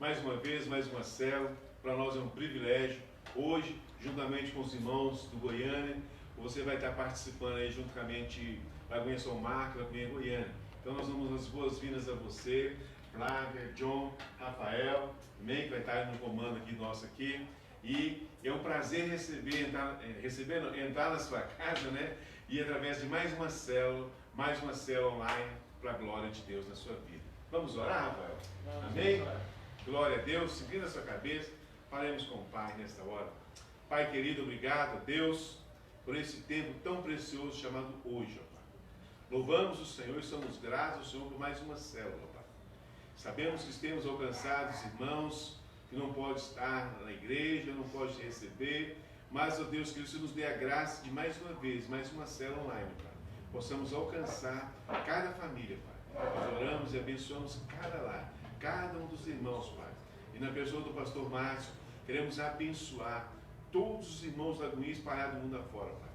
mais uma vez, mais uma célula. Para nós é um privilégio. Hoje, juntamente com os irmãos do Goiânia, você vai estar participando aí juntamente Lagoinha São Marcos, Lagoinha Goiânia. Então nós damos as boas-vindas a você, Flávia, John, Rafael, também, que vai estar no comando aqui nosso aqui. E é um prazer entrar na sua casa, né? E através de mais uma célula online para a glória de Deus na sua vida. Vamos orar, Rafael? Amém? Glória a Deus, seguindo a sua cabeça, faremos com o Pai nesta hora. Pai querido, obrigado a Deus por esse tempo tão precioso chamado hoje, ó Pai. Louvamos o Senhor e somos gratos ao Senhor por mais uma célula, Pai. Sabemos que temos alcançado os irmãos que não podem estar na igreja, não podem te receber, mas, ó Deus, que o Senhor nos dê a graça de mais uma vez, mais uma célula online, Pai. Possamos alcançar cada família, Pai. Nós oramos e abençoamos cada lar, cada um dos irmãos, Pai. E na pessoa do pastor Márcio, queremos abençoar todos os irmãos lagoinhas espalhados do mundo afora, Pai.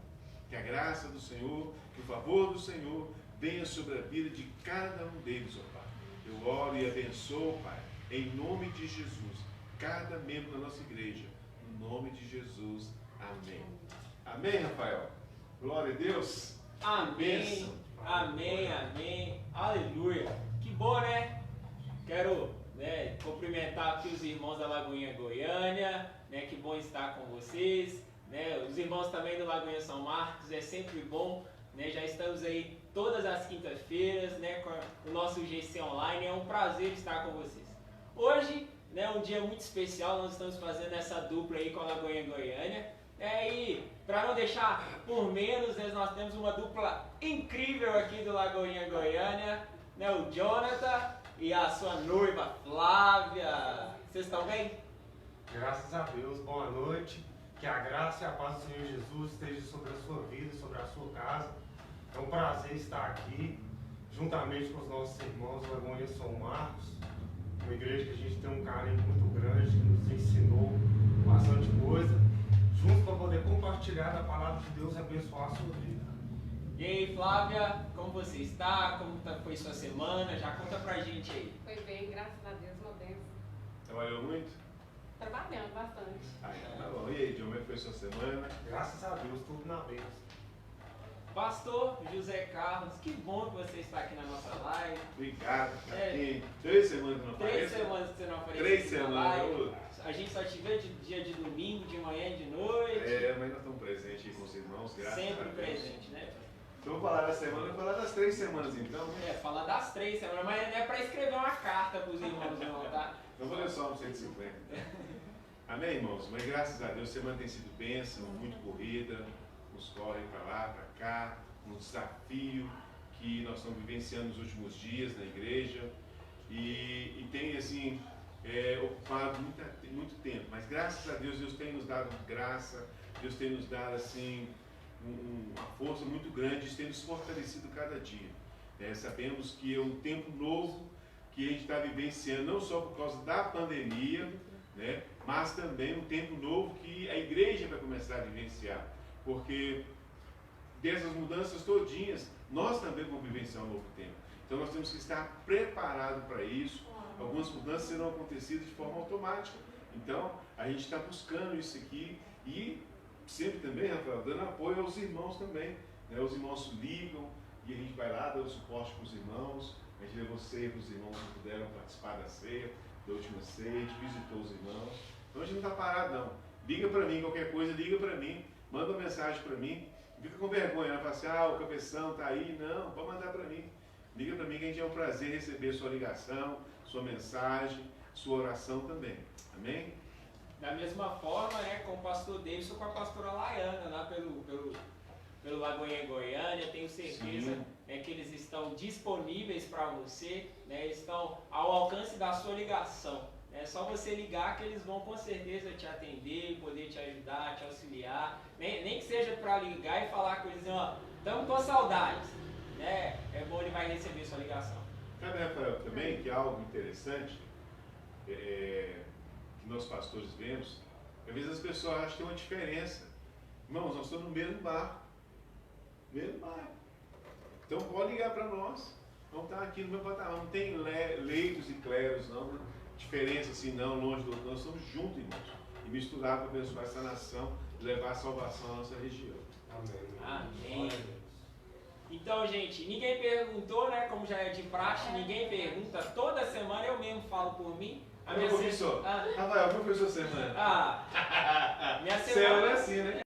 Que a graça do Senhor, que o favor do Senhor venha sobre a vida de cada um deles, ó Pai. Eu oro e abençoo, Pai, em nome de Jesus, cada membro da nossa igreja, no nome de Jesus. Amém. Amém, Rafael? Glória a Deus. Amém. Bênção. Amém, amém. Aleluia. Que bom, né? Quero cumprimentar aqui os irmãos da Lagoinha Goiânia, né? Que bom estar com vocês, né? Os irmãos também do Lagoinha São Marcos, é sempre bom, né? Já estamos aí todas as quintas-feiras, né? Com o nosso GC Online, é um prazer estar com vocês. Hoje, né? Um dia muito especial, nós estamos fazendo essa dupla aí com a Lagoinha Goiânia, e para não deixar por menos, né? Nós temos uma dupla incrível aqui do Lagoinha Goiânia, né? O Jonathan e a sua noiva Flávia. Vocês estão bem? Graças a Deus, boa noite. Que a graça e a paz do Senhor Jesus esteja sobre a sua vida, sobre a sua casa. É um prazer estar aqui, juntamente com os nossos irmãos da Lagoinha São Marcos, uma igreja que a gente tem um carinho muito grande, que nos ensinou bastante coisa, juntos para poder compartilhar da palavra de Deus e abençoar a sua vida. E aí, Flávia, como você está? Como foi sua semana? Já conta pra gente aí. Foi bem, graças a Deus, uma bênção. Trabalhou muito? Trabalhando bastante. Tá bom. E aí, John, como é que foi sua semana? Graças a Deus, tudo na bênção. Pastor José Carlos, que bom que você está aqui na nossa live. Obrigado. Aqui, 3 semanas que não 3 aparece. semanas que você não apareceu 3 aqui na semanas. live. A gente só te vê de dia de domingo, de manhã e de noite. Mas nós estamos presentes aí com os irmãos, graças Sempre a Deus. presente, né? Então, vou falar da semana, vou falar das 3 semanas então. Falar das 3 semanas, mas não é para escrever uma carta para os irmãos não, tá? Eu vou ler só no 150. Amém, irmãos? Mas graças a Deus, a semana tem sido bênção, muito corrida, nos corre para lá, para cá, um desafio que nós estamos vivenciando nos últimos dias na igreja e tem assim ocupado muito tempo, mas graças a Deus, Deus tem nos dado graça, Deus tem nos dado assim uma força muito grande, tem nos fortalecido cada dia. Sabemos que é um tempo novo que a gente está vivenciando, não só por causa da pandemia, né, mas também um tempo novo que a igreja vai começar a vivenciar, porque dessas mudanças todinhas, nós também vamos vivenciar um novo tempo. Então nós temos que estar preparados para isso. Algumas mudanças serão acontecidas de forma automática. Então a gente está buscando isso aqui e sempre também, Rafael, dando apoio aos irmãos também. Né? Os irmãos ligam e a gente vai lá, dá o suporte para os irmãos. A gente levou ceia para os irmãos que puderam participar da ceia, da última ceia, a gente visitou os irmãos. Então a gente não está parado não. Liga para mim, qualquer coisa, liga para mim, manda uma mensagem para mim. Fica com vergonha, né? Fala assim, o cabeção está aí. Não, pode mandar para mim. Liga para mim que a gente é um prazer receber sua ligação, sua mensagem, sua oração também. Amém? Da mesma forma, né, com o pastor Davidson, com a pastora Laiana, lá pelo Lagoinha Goiânia, tenho certeza, né, que eles estão disponíveis para você, né, estão ao alcance da sua ligação. É só você ligar que eles vão com certeza te atender, poder te ajudar, te auxiliar. Nem que seja para ligar e falar com eles, estamos com saudades. Né? É bom, ele vai receber sua ligação. Sabe, Rafael, também que é algo interessante que nós pastores vemos, às vezes as pessoas acham que tem uma diferença. Irmãos, nós estamos no mesmo barco. Mesmo barco. Então pode ligar para nós. Vamos estar aqui no meu patamar. Não tem leitos e cleros, não. diferença assim, não, longe do outro. Nós estamos juntos, irmãos. E misturados para abençoar essa nação e levar a salvação à nossa região. Amém. Então, gente, ninguém perguntou, né? Como já é de praxe, ninguém pergunta. Toda semana eu mesmo falo por mim. A minha professor. Rafael, professor semana. Minha semana é assim, né?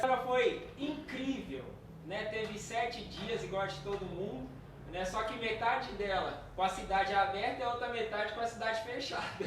Ela foi incrível, né? Teve 7 dias igual a de todo mundo, né? Só que metade dela com a cidade aberta e a outra metade com a cidade fechada.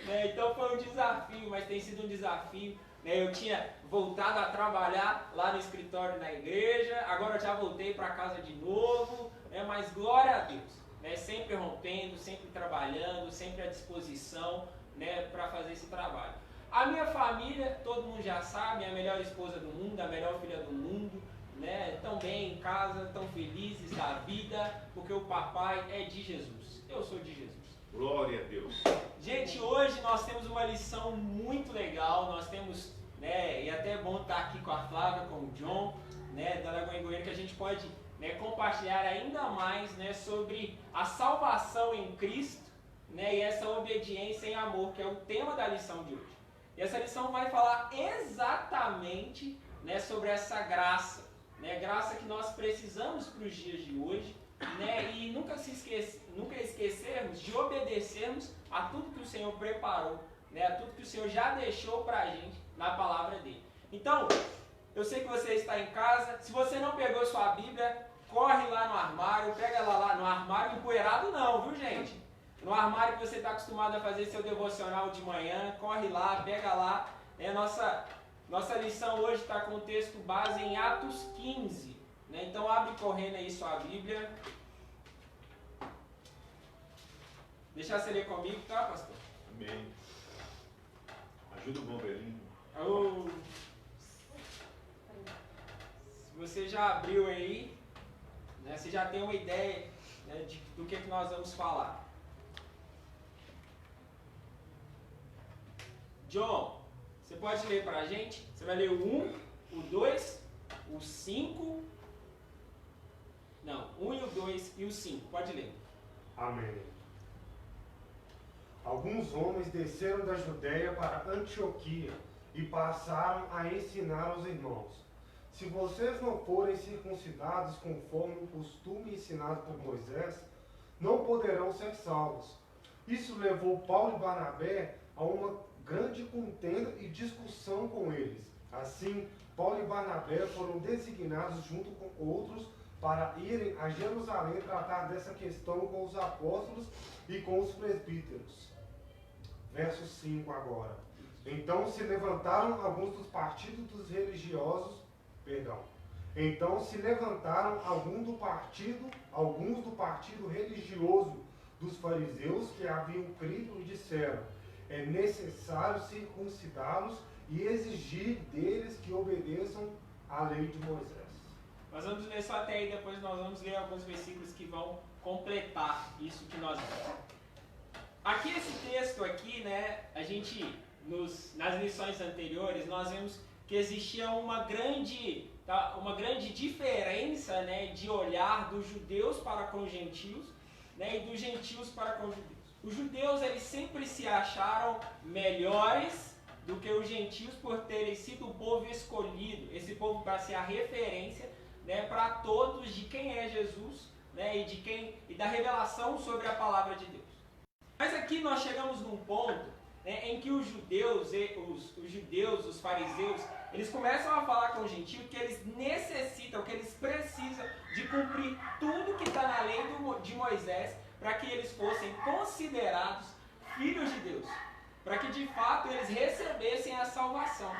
Né? Então foi um desafio, mas tem sido um desafio. Né? Eu tinha voltado a trabalhar lá no escritório na igreja, agora eu já voltei para casa de novo, né? Mas glória a Deus. Né, sempre rompendo, sempre trabalhando, sempre à disposição, né, para fazer esse trabalho. A minha família, todo mundo já sabe, é a melhor esposa do mundo, a melhor filha do mundo, né, estão bem em casa, estão felizes da vida, porque o papai é de Jesus. Eu sou de Jesus. Glória a Deus. Gente, hoje nós temos uma lição muito legal, nós temos, né, e até é bom estar aqui com a Flávia, com o John, né, da Lagoinha Goiânia, que a gente pode, né, compartilhar ainda mais, né, sobre a salvação em Cristo, né, e essa obediência em amor, que é o tema da lição de hoje. E essa lição vai falar exatamente, né, sobre essa graça, né, graça que nós precisamos para os dias de hoje, né, e nunca esquecermos de obedecermos a tudo que o Senhor preparou, né, a tudo que o Senhor já deixou para a gente na palavra dele. Então, eu sei que você está em casa, se você não pegou sua Bíblia, corre lá no armário, pega ela lá no armário empoeirado não, viu gente? No armário que você está acostumado a fazer seu devocional de manhã, corre lá, pega lá. Nossa lição hoje está com o texto base em Atos 15. Né? Então abre correndo aí sua Bíblia. Deixa você ler comigo, tá, pastor? Amém. Ajuda o bombeirinho. Se você já abriu aí, né, você já tem uma ideia, né, do que nós vamos falar. John, você pode ler para a gente? Você vai ler o 1, o 2, o 5. Não, 1 e o 2 e o 5. Pode ler. Amém. Alguns homens desceram da Judéia para Antioquia e passaram a ensinar aos irmãos: se vocês não forem circuncidados conforme o costume ensinado por Moisés, não poderão ser salvos. Isso levou Paulo e Barnabé a uma grande contenda e discussão com eles. Assim, Paulo e Barnabé foram designados junto com outros para irem a Jerusalém tratar dessa questão com os apóstolos e com os presbíteros. Verso 5 agora. Então se levantaram alguns do partido religioso dos fariseus que haviam crido e disseram: é necessário circuncidá-los e exigir deles que obedeçam à lei de Moisés. Nós vamos ler só até aí, depois nós vamos ler alguns versículos que vão completar isso que nós vimos. Aqui esse texto aqui, né, a gente, nas lições anteriores, nós vimos que existia uma grande diferença, né, de olhar dos judeus para com os gentios, né, e dos gentios para com os judeus. Os judeus, eles sempre se acharam melhores do que os gentios por terem sido o povo escolhido, esse povo para ser a referência, né, para todos de quem é Jesus, né, e da revelação sobre a palavra de Deus. Mas aqui nós chegamos num ponto, né, em que os judeus, os fariseus, eles começam a falar com os gentios que eles necessitam, que eles precisam de cumprir tudo que está na lei de Moisés para que eles fossem considerados filhos de Deus, para que de fato eles recebessem a salvação.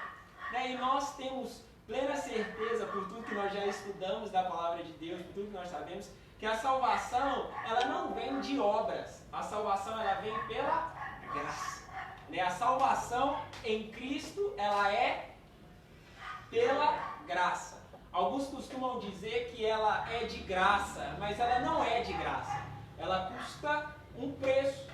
Né? E nós temos plena certeza, por tudo que nós já estudamos da palavra de Deus, por tudo que nós sabemos, que a salvação, ela não vem de obras, a salvação ela vem pela graça. Né? A salvação em Cristo, ela é pela graça. Alguns costumam dizer que ela é de graça, mas ela não é de graça. Ela custa um preço,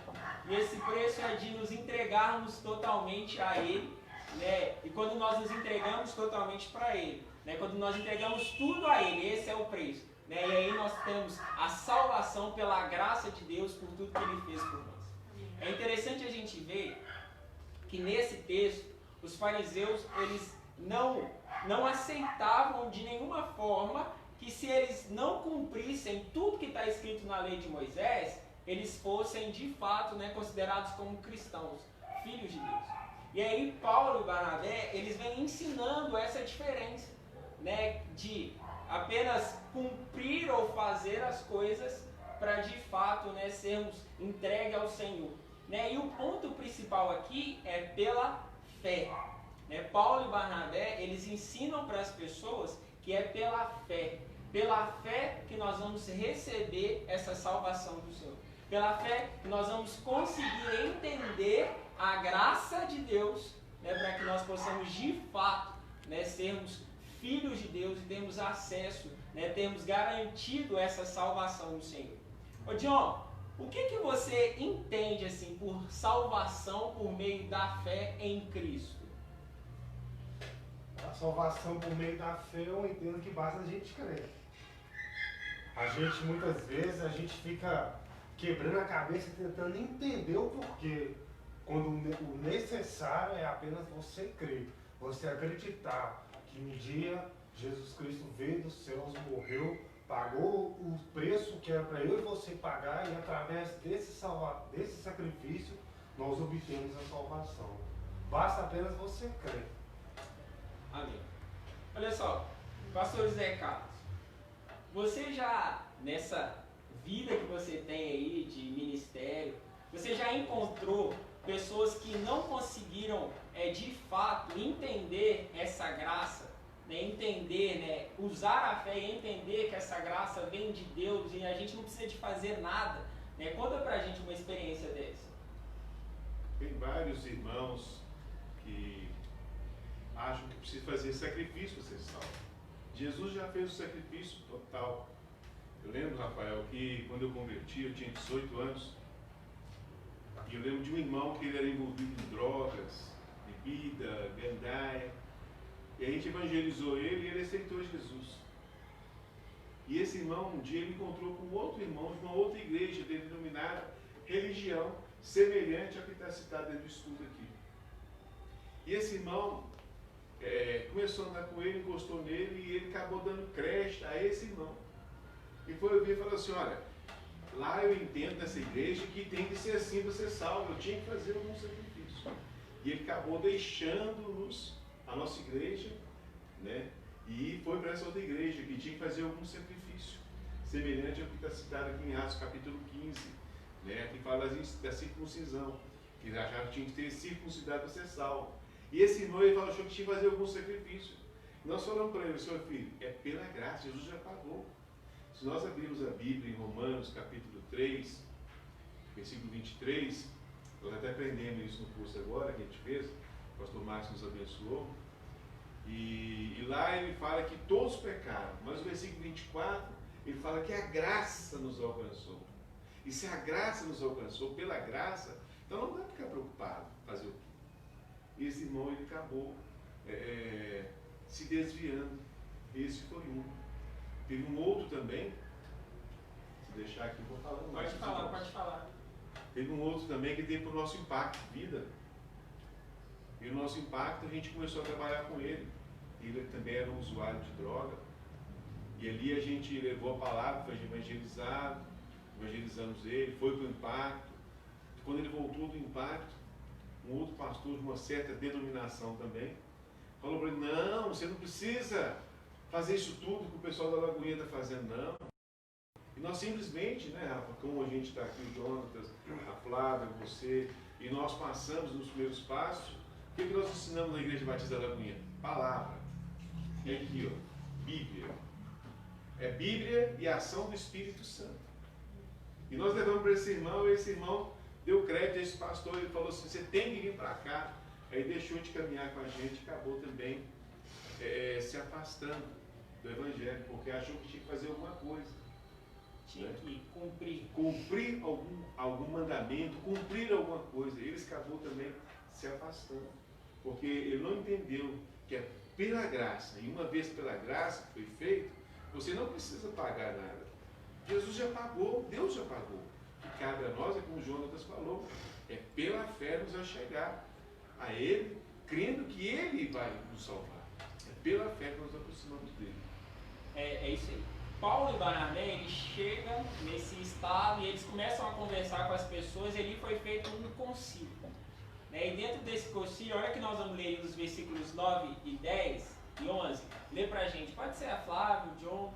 e esse preço é de nos entregarmos totalmente a Ele, né? E quando nós nos entregamos totalmente para Ele, né? Quando nós entregamos tudo a Ele, esse é o preço, né? E aí nós temos a salvação pela graça de Deus por tudo que Ele fez por nós. gente vê que nesse texto, os fariseus, eles não aceitavam de nenhuma forma que se eles não cumprissem tudo que está escrito na lei de Moisés, eles fossem de fato, né, considerados como cristãos, filhos de Deus. E aí Paulo e Barnabé, eles vêm ensinando essa diferença, né, de apenas cumprir ou fazer as coisas para de fato, né, sermos entregues ao Senhor. Né? E o ponto principal aqui é pela fé. Né? Paulo e Barnabé, eles ensinam para as pessoas que é pela fé que nós vamos receber essa salvação do Senhor. Pela fé que nós vamos conseguir entender a graça de Deus, né, para que nós possamos de fato, né, sermos filhos de Deus e termos acesso, né, termos garantido essa salvação do Senhor. Ô John, o que você entende assim por salvação por meio da fé em Cristo? A salvação por meio da fé eu entendo que basta a gente crer. A gente muitas vezes a gente fica quebrando a cabeça tentando entender o porquê, quando o necessário é apenas você crer, você acreditar que um dia Jesus Cristo veio dos céus, morreu, pagou o preço que era para eu e você pagar, e através desse sacrifício nós obtemos a salvação. Basta apenas você crer. Amém. Olha só, pastor José Carlos, você já, nessa vida que você tem aí de ministério, você já encontrou pessoas que não conseguiram de fato entender essa graça, né, entender, né, usar a fé e entender que essa graça vem de Deus e a gente não precisa de fazer nada, né? Conta pra gente uma experiência dessa. Tem vários irmãos que acham que precisa fazer sacrifício para ser salvo. Jesus já fez o sacrifício total. Eu lembro, Rafael, que quando eu converti, eu tinha 18 anos, e eu lembro de um irmão que ele era envolvido em drogas, bebida, gandaia, e a gente evangelizou ele e ele aceitou Jesus. E esse irmão, um dia, ele encontrou com outro irmão de uma outra igreja denominada religião, semelhante ao que está citado dentro do estudo aqui. E esse irmão começou a andar com ele, encostou nele e ele acabou dando crédito a esse irmão. E foi ouvir e falou assim: olha, lá eu entendo nessa igreja que tem que ser assim para ser salvo, eu tinha que fazer algum sacrifício. E ele acabou deixando-nos, a nossa igreja, né, e foi para essa outra igreja que tinha que fazer algum sacrifício, semelhante ao que está citado aqui em Atos capítulo 15, né, que fala da circuncisão, que eles achavam que tinha que ter circuncidado para ser salvo. E esse irmão ele achou que tinha que fazer algum sacrifício. Nós falamos para ele: seu filho, é pela graça, Jesus já pagou. Se nós abrirmos a Bíblia em Romanos capítulo 3, versículo 23, nós até aprendemos isso no curso agora que a gente fez, o pastor Márcio nos abençoou, e lá ele fala que todos pecaram, mas no versículo 24 ele fala que a graça nos alcançou. E se a graça nos alcançou pela graça, então não dá para ficar preocupado fazer o quê? E esse irmão ele acabou se desviando. Esse foi um. Teve um outro também, se deixar aqui eu vou falando mais. Pode falar. Teve um outro também que teve para o nosso impacto de vida. E o nosso impacto, a gente começou a trabalhar com ele. Ele também era um usuário de droga. E ali a gente levou a palavra, foi evangelizado, evangelizamos ele, foi para o impacto. E quando ele voltou do impacto, um outro pastor de uma certa denominação também, falou para ele: não, você não precisa fazer isso tudo que o pessoal da Lagoinha está fazendo, não. E nós simplesmente, né, Rafa, como a gente está aqui, o Jonatas, a Flávia, você, e nós passamos nos primeiros passos, o que nós ensinamos na Igreja Batista da Lagoinha? Palavra. E aqui, ó, Bíblia. É Bíblia e a ação do Espírito Santo. E nós levamos para esse irmão, e esse irmão deu crédito a esse pastor, ele falou assim: você tem que vir para cá. Aí deixou de caminhar com a gente, acabou também se afastando do Evangelho, porque achou que tinha que fazer alguma coisa. Tinha que cumprir. Cumprir algum mandamento, cumprir alguma coisa. Ele acabou também se afastando, porque ele não entendeu que é pela graça, e uma vez pela graça que foi feito, você não precisa pagar nada. Jesus já pagou, Deus já pagou. O que cabe a nós é como o Jonatas falou, é pela fé nos achegar a Ele, crendo que Ele vai nos salvar. É pela fé que nos aproximamos dele. É isso aí. Paulo e Barnabé, eles chegam nesse estado e eles começam a conversar com as pessoas, e ali foi feito um concílio. Né? E dentro desse concílio, olha que nós vamos ler os versículos 9 e 10 e 11. Lê pra gente, pode ser a Flávio, John.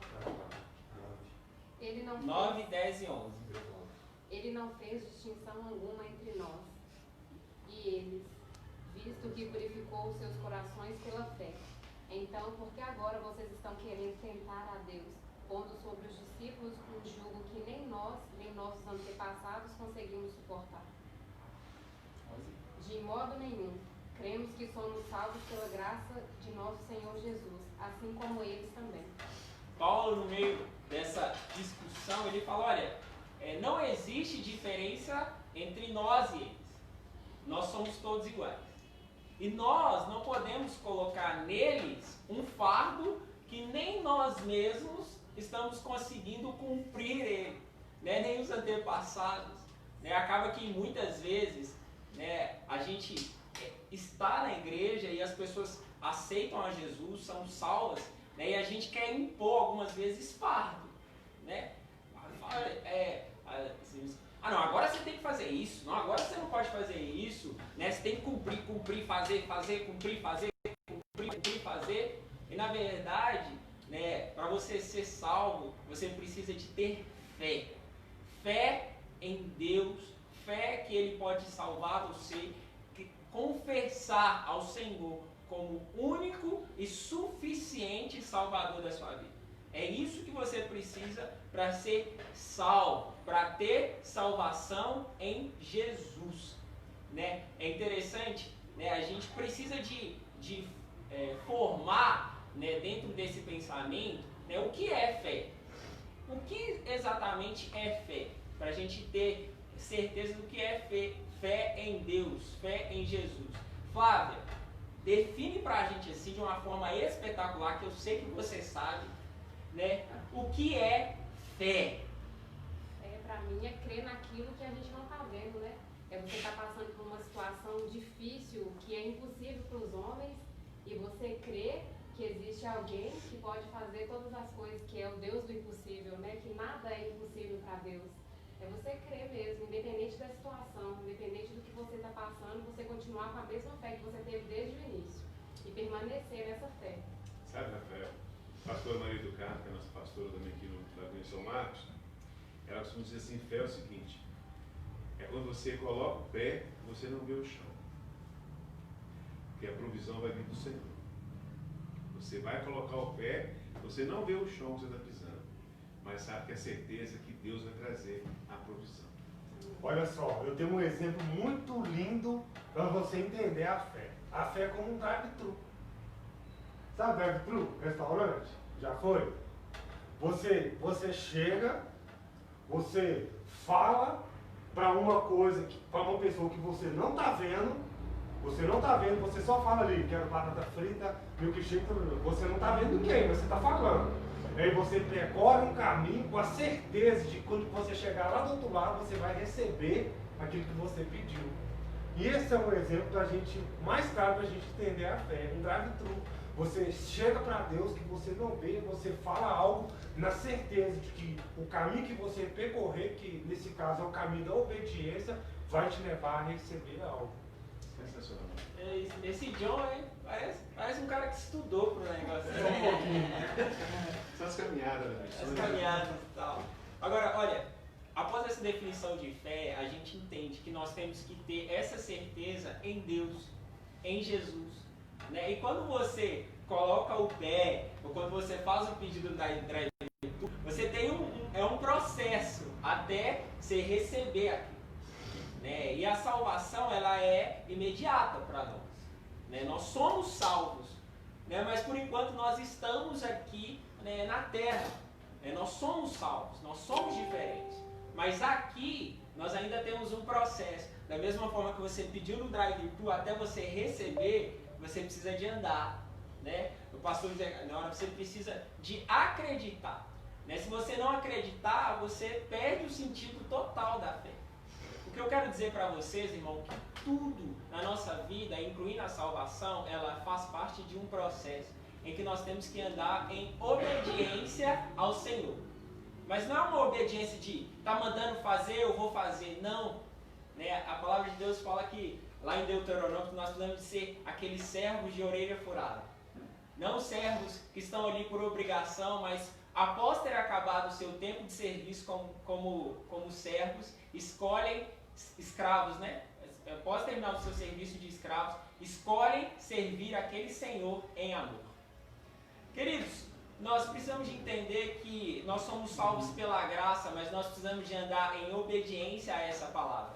Ele não 9, fez, 10 e 11. ele não fez distinção alguma entre nós e eles, visto que purificou os seus corações pela fé. Então, por que agora vocês estão querendo tentar a Deus, pondo sobre os discípulos um jugo que nem nós, nem nossos antepassados conseguimos suportar? De modo nenhum. Cremos que somos salvos pela graça de nosso Senhor Jesus, assim como eles também. Paulo, no meio dessa discussão, ele fala, olha, não existe diferença entre nós e eles. Nós somos todos iguais. E nós não podemos colocar neles um fardo que nem nós mesmos estamos conseguindo cumprir ele, né? Nem os antepassados. Né? Acaba que muitas vezes, né, a gente está na igreja e as pessoas aceitam a Jesus, são salvas, né, e a gente quer impor algumas vezes fardo. Né? Não, agora você tem que fazer isso, não, agora você não pode fazer isso, né? Você tem que cumprir, fazer, cumprir, fazer. E na verdade, né, para você ser salvo, você precisa de ter fé. Fé em Deus, fé que Ele pode salvar você, confessar ao Senhor como único e suficiente Salvador da sua vida. É isso que você precisa para ser salvo, para ter salvação em Jesus. Né? É interessante, né? A gente precisa de formar, né, dentro desse pensamento, né, o que é fé. O que exatamente é fé? Para a gente ter certeza do que é fé. Fé em Deus, fé em Jesus. Flávia, define para a gente assim de uma forma espetacular, que eu sei que você sabe, né, o que é fé. Para mim é crer naquilo que a gente não está vendo, né? É você estar passando por uma situação difícil que é impossível para os homens e você crer que existe alguém que pode fazer todas as coisas, que é o Deus do impossível, né? Que nada é impossível para Deus. É você crer mesmo, independente da situação, independente do que você está passando, você continuar com a mesma fé que você teve desde o início e permanecer nessa fé. Sabe, Rafael, a pastora Maria do Carmo, que é a nossa pastora também aqui no Lagoinha São Marcos, ela costuma dizer assim, fé é o seguinte, é quando você coloca o pé, você não vê o chão, porque a provisão vai vir do Senhor. Você vai colocar o pé, você não vê o chão que você está pisando, mas sabe que é certeza que Deus vai trazer a provisão. Olha só, eu tenho um exemplo muito lindo para você entender a fé. A fé é como um drive-thru. Sabe drive-thru? Restaurante? Já foi? Você chega, você fala para uma coisa, para uma pessoa que você não está vendo, você só fala ali, quero batata frita, milkshake, você não está vendo quem, você está falando. Aí você percorre um caminho com a certeza de que quando você chegar lá do outro lado, você vai receber aquilo que você pediu. E esse é um exemplo da gente, mais claro para a gente entender a fé, um drive-thru. Você chega para Deus que você não vê, você fala algo na certeza de que o caminho que você percorrer, que nesse caso é o caminho da obediência, vai te levar a receber algo. Sensacional. Esse John aí parece um cara que estudou pro negócio. Só um pouquinho. São as caminhadas, né? As caminhadas e tal. Agora, olha, após essa definição de fé, a gente entende que nós temos que ter essa certeza em Deus, em Jesus. Né? E quando você coloca o pé, ou quando você faz o pedido da drive-thru, você tem um processo até você receber aquilo. Né? E a salvação, ela é imediata para nós. Né? Nós somos salvos, né? Mas por enquanto nós estamos aqui, né, na terra. Né? Nós somos salvos, nós somos diferentes. Mas aqui nós ainda temos um processo. Da mesma forma que você pediu no drive-thru até você receber, você precisa de andar. Né? O pastor diz, na hora você precisa de acreditar. Né? Se você não acreditar, você perde o sentido total da fé. que eu quero dizer para vocês, irmão, que tudo na nossa vida, incluindo a salvação, ela faz parte de um processo em que nós temos que andar em obediência ao Senhor. Mas não é uma obediência de tá mandando fazer, eu vou fazer. Não. Né? A palavra de Deus fala que, lá em Deuteronômio, que nós precisamos de ser aqueles servos de orelha furada. Não servos que estão ali por obrigação, mas após ter acabado o seu tempo de serviço como servos, escolhem escravos, né? Após terminar o seu serviço de escravos, escolhem servir aquele Senhor em amor. Queridos, nós precisamos de entender que nós somos salvos pela graça, mas nós precisamos de andar em obediência a essa palavra.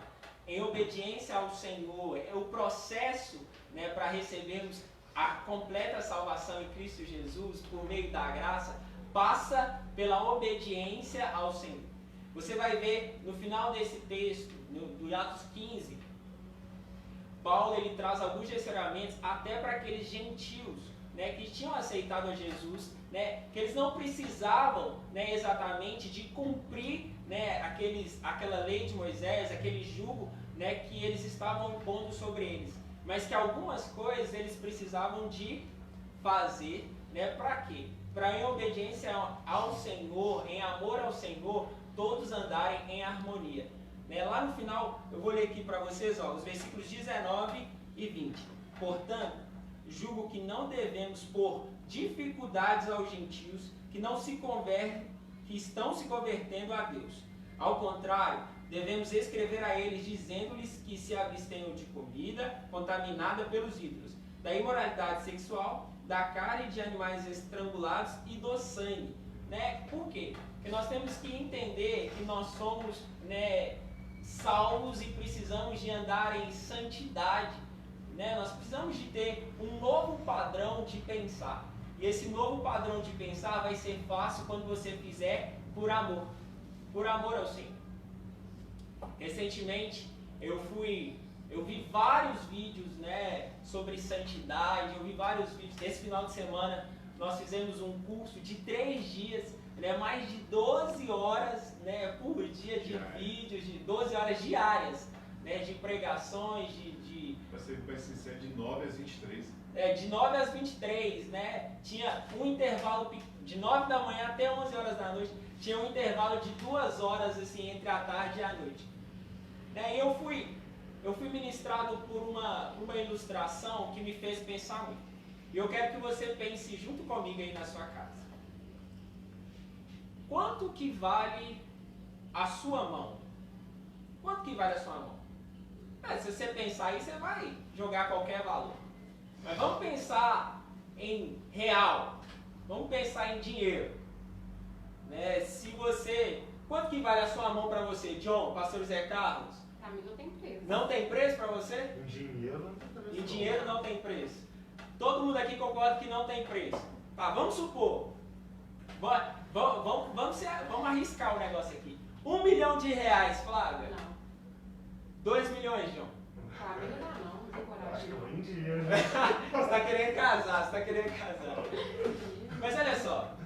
Em obediência ao Senhor. É o processo, né, para recebermos a completa salvação em Cristo Jesus, por meio da graça, passa pela obediência ao Senhor. Você vai ver no final desse texto, do Atos 15, Paulo ele traz alguns ensinamentos até para aqueles gentios, né, que tinham aceitado a Jesus, né, que eles não precisavam, né, exatamente de cumprir, né, aquela lei de Moisés, aquele jugo, né, que eles estavam impondo sobre eles, mas que algumas coisas eles precisavam de fazer, né, para quê? Para em obediência ao Senhor, em amor ao Senhor, todos andarem em harmonia. Né? Lá no final, eu vou ler aqui para vocês, ó, os versículos 19 e 20. Portanto, julgo que não devemos pôr dificuldades aos gentios que estão se convertendo a Deus. Ao contrário, devemos escrever a eles dizendo-lhes que se abstenham de comida contaminada pelos ídolos, da imoralidade sexual, da carne de animais estrangulados e do sangue. Né? Por quê? Porque nós temos que entender que nós somos, né, salvos e precisamos de andar em santidade. Né? Nós precisamos de ter um novo padrão de pensar. E esse novo padrão de pensar vai ser fácil quando você fizer por amor. Por amor ao Senhor. Recentemente eu vi vários vídeos, né, sobre santidade, eu vi vários vídeos. Esse final de semana nós fizemos um curso de 3 dias, né, mais de 12 horas, né, por dia de vídeos, de 12 horas diárias, né, de pregações, Vai ser de 9 às 23. De 9 às 23, né, tinha um intervalo de 9 da manhã até 11 horas da noite, tinha um intervalo de 2 horas assim, entre a tarde e a noite. E eu fui ministrado por uma ilustração que me fez pensar muito. E eu quero que você pense junto comigo aí na sua casa. Quanto que vale a sua mão? Quanto que vale a sua mão? Se você pensar aí, você vai jogar qualquer valor. Mas vamos pensar em real. Vamos pensar em dinheiro. Né? Quanto que vale a sua mão para você, John, pastor Zé Carlos? Para mim não tem preço. Não tem preço para você? Em dinheiro não tem preço. Em dinheiro não tem preço. Todo mundo aqui concorda que não tem preço. Tá, vamos supor. Vamos arriscar o negócio aqui. R$1 milhão, Flávia? Não. 2 milhões, João? Para mim não dá não tem coragem. Acho que não em dinheiro. Você está querendo casar, Mas olha só.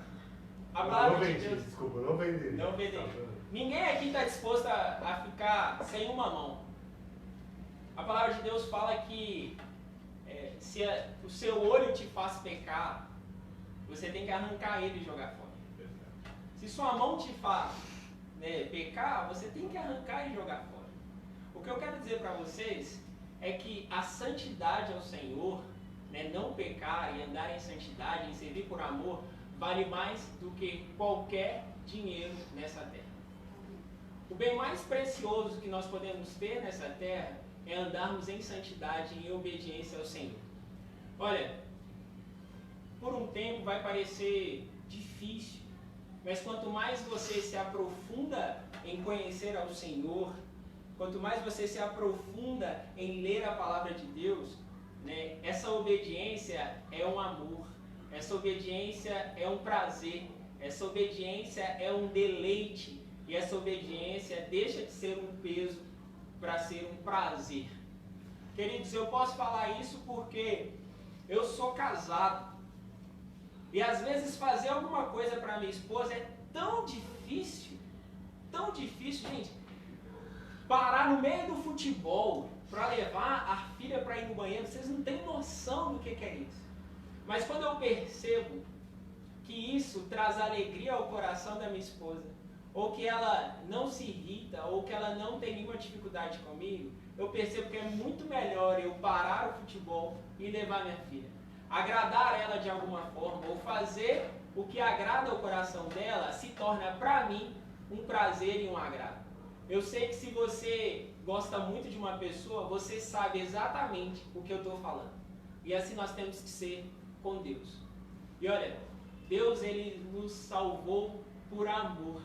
A palavra de Deus... Desculpa, não venderia. Não venderia. Ninguém aqui está disposto a ficar sem uma mão. A palavra de Deus fala que se o seu olho te faz pecar, você tem que arrancar ele e jogar fora. Se sua mão te faz, né, pecar, você tem que arrancar e jogar fora. O que eu quero dizer para vocês é que a santidade ao Senhor, né, não pecar e andar em santidade, em servir por amor, vale mais do que qualquer dinheiro nessa terra. O bem mais precioso que nós podemos ter nessa terra é andarmos em santidade e em obediência ao Senhor. Olha, por um tempo vai parecer difícil, mas quanto mais você se aprofunda em conhecer ao Senhor, quanto mais você se aprofunda em ler a palavra de Deus, né, essa obediência é um amor, essa obediência é um prazer, essa obediência é um deleite, e essa obediência deixa de ser um peso para ser um prazer. Queridos, eu posso falar isso porque eu sou casado. E às vezes fazer alguma coisa para minha esposa é tão difícil, gente. parar no meio do futebol para levar a filha para ir no banheiro, vocês não têm noção do que é isso. Mas quando eu percebo que isso traz alegria ao coração da minha esposa, ou que ela não se irrita, ou que ela não tem nenhuma dificuldade comigo, eu percebo que é muito melhor eu parar o futebol e levar minha filha. Agradar ela de alguma forma, ou fazer o que agrada o coração dela, se torna para mim um prazer e um agrado. Eu sei que se você gosta muito de uma pessoa, você sabe exatamente o que eu estou falando. E assim nós temos que ser com Deus. E olha, Deus, ele nos salvou por amor.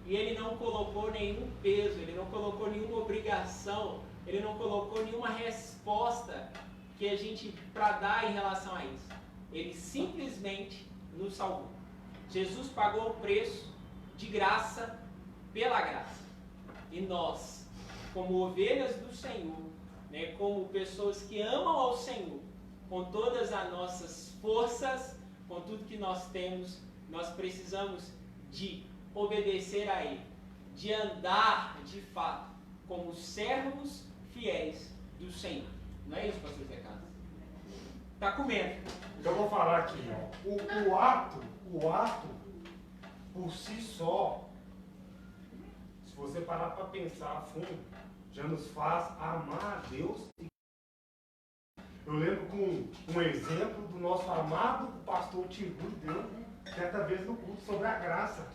E ele não colocou nenhum peso, ele não colocou nenhuma obrigação, ele não colocou nenhuma resposta que a gente para dar em relação a isso. Ele simplesmente nos salvou. Jesus pagou o preço de graça pela graça. E nós, como ovelhas do Senhor, né, como pessoas que amam ao Senhor, com todas as nossas forças, com tudo que nós temos, nós precisamos de obedecer a Ele, de andar de fato como servos fiéis do Senhor. Não é isso, pastor Zé Carlos? Tá comendo. Então eu vou falar aqui, ó. O ato por si só, se você parar para pensar a fundo, já nos faz amar a Deus. Eu lembro com um exemplo do nosso amado pastor Tiru deu certa vez no culto sobre a graça.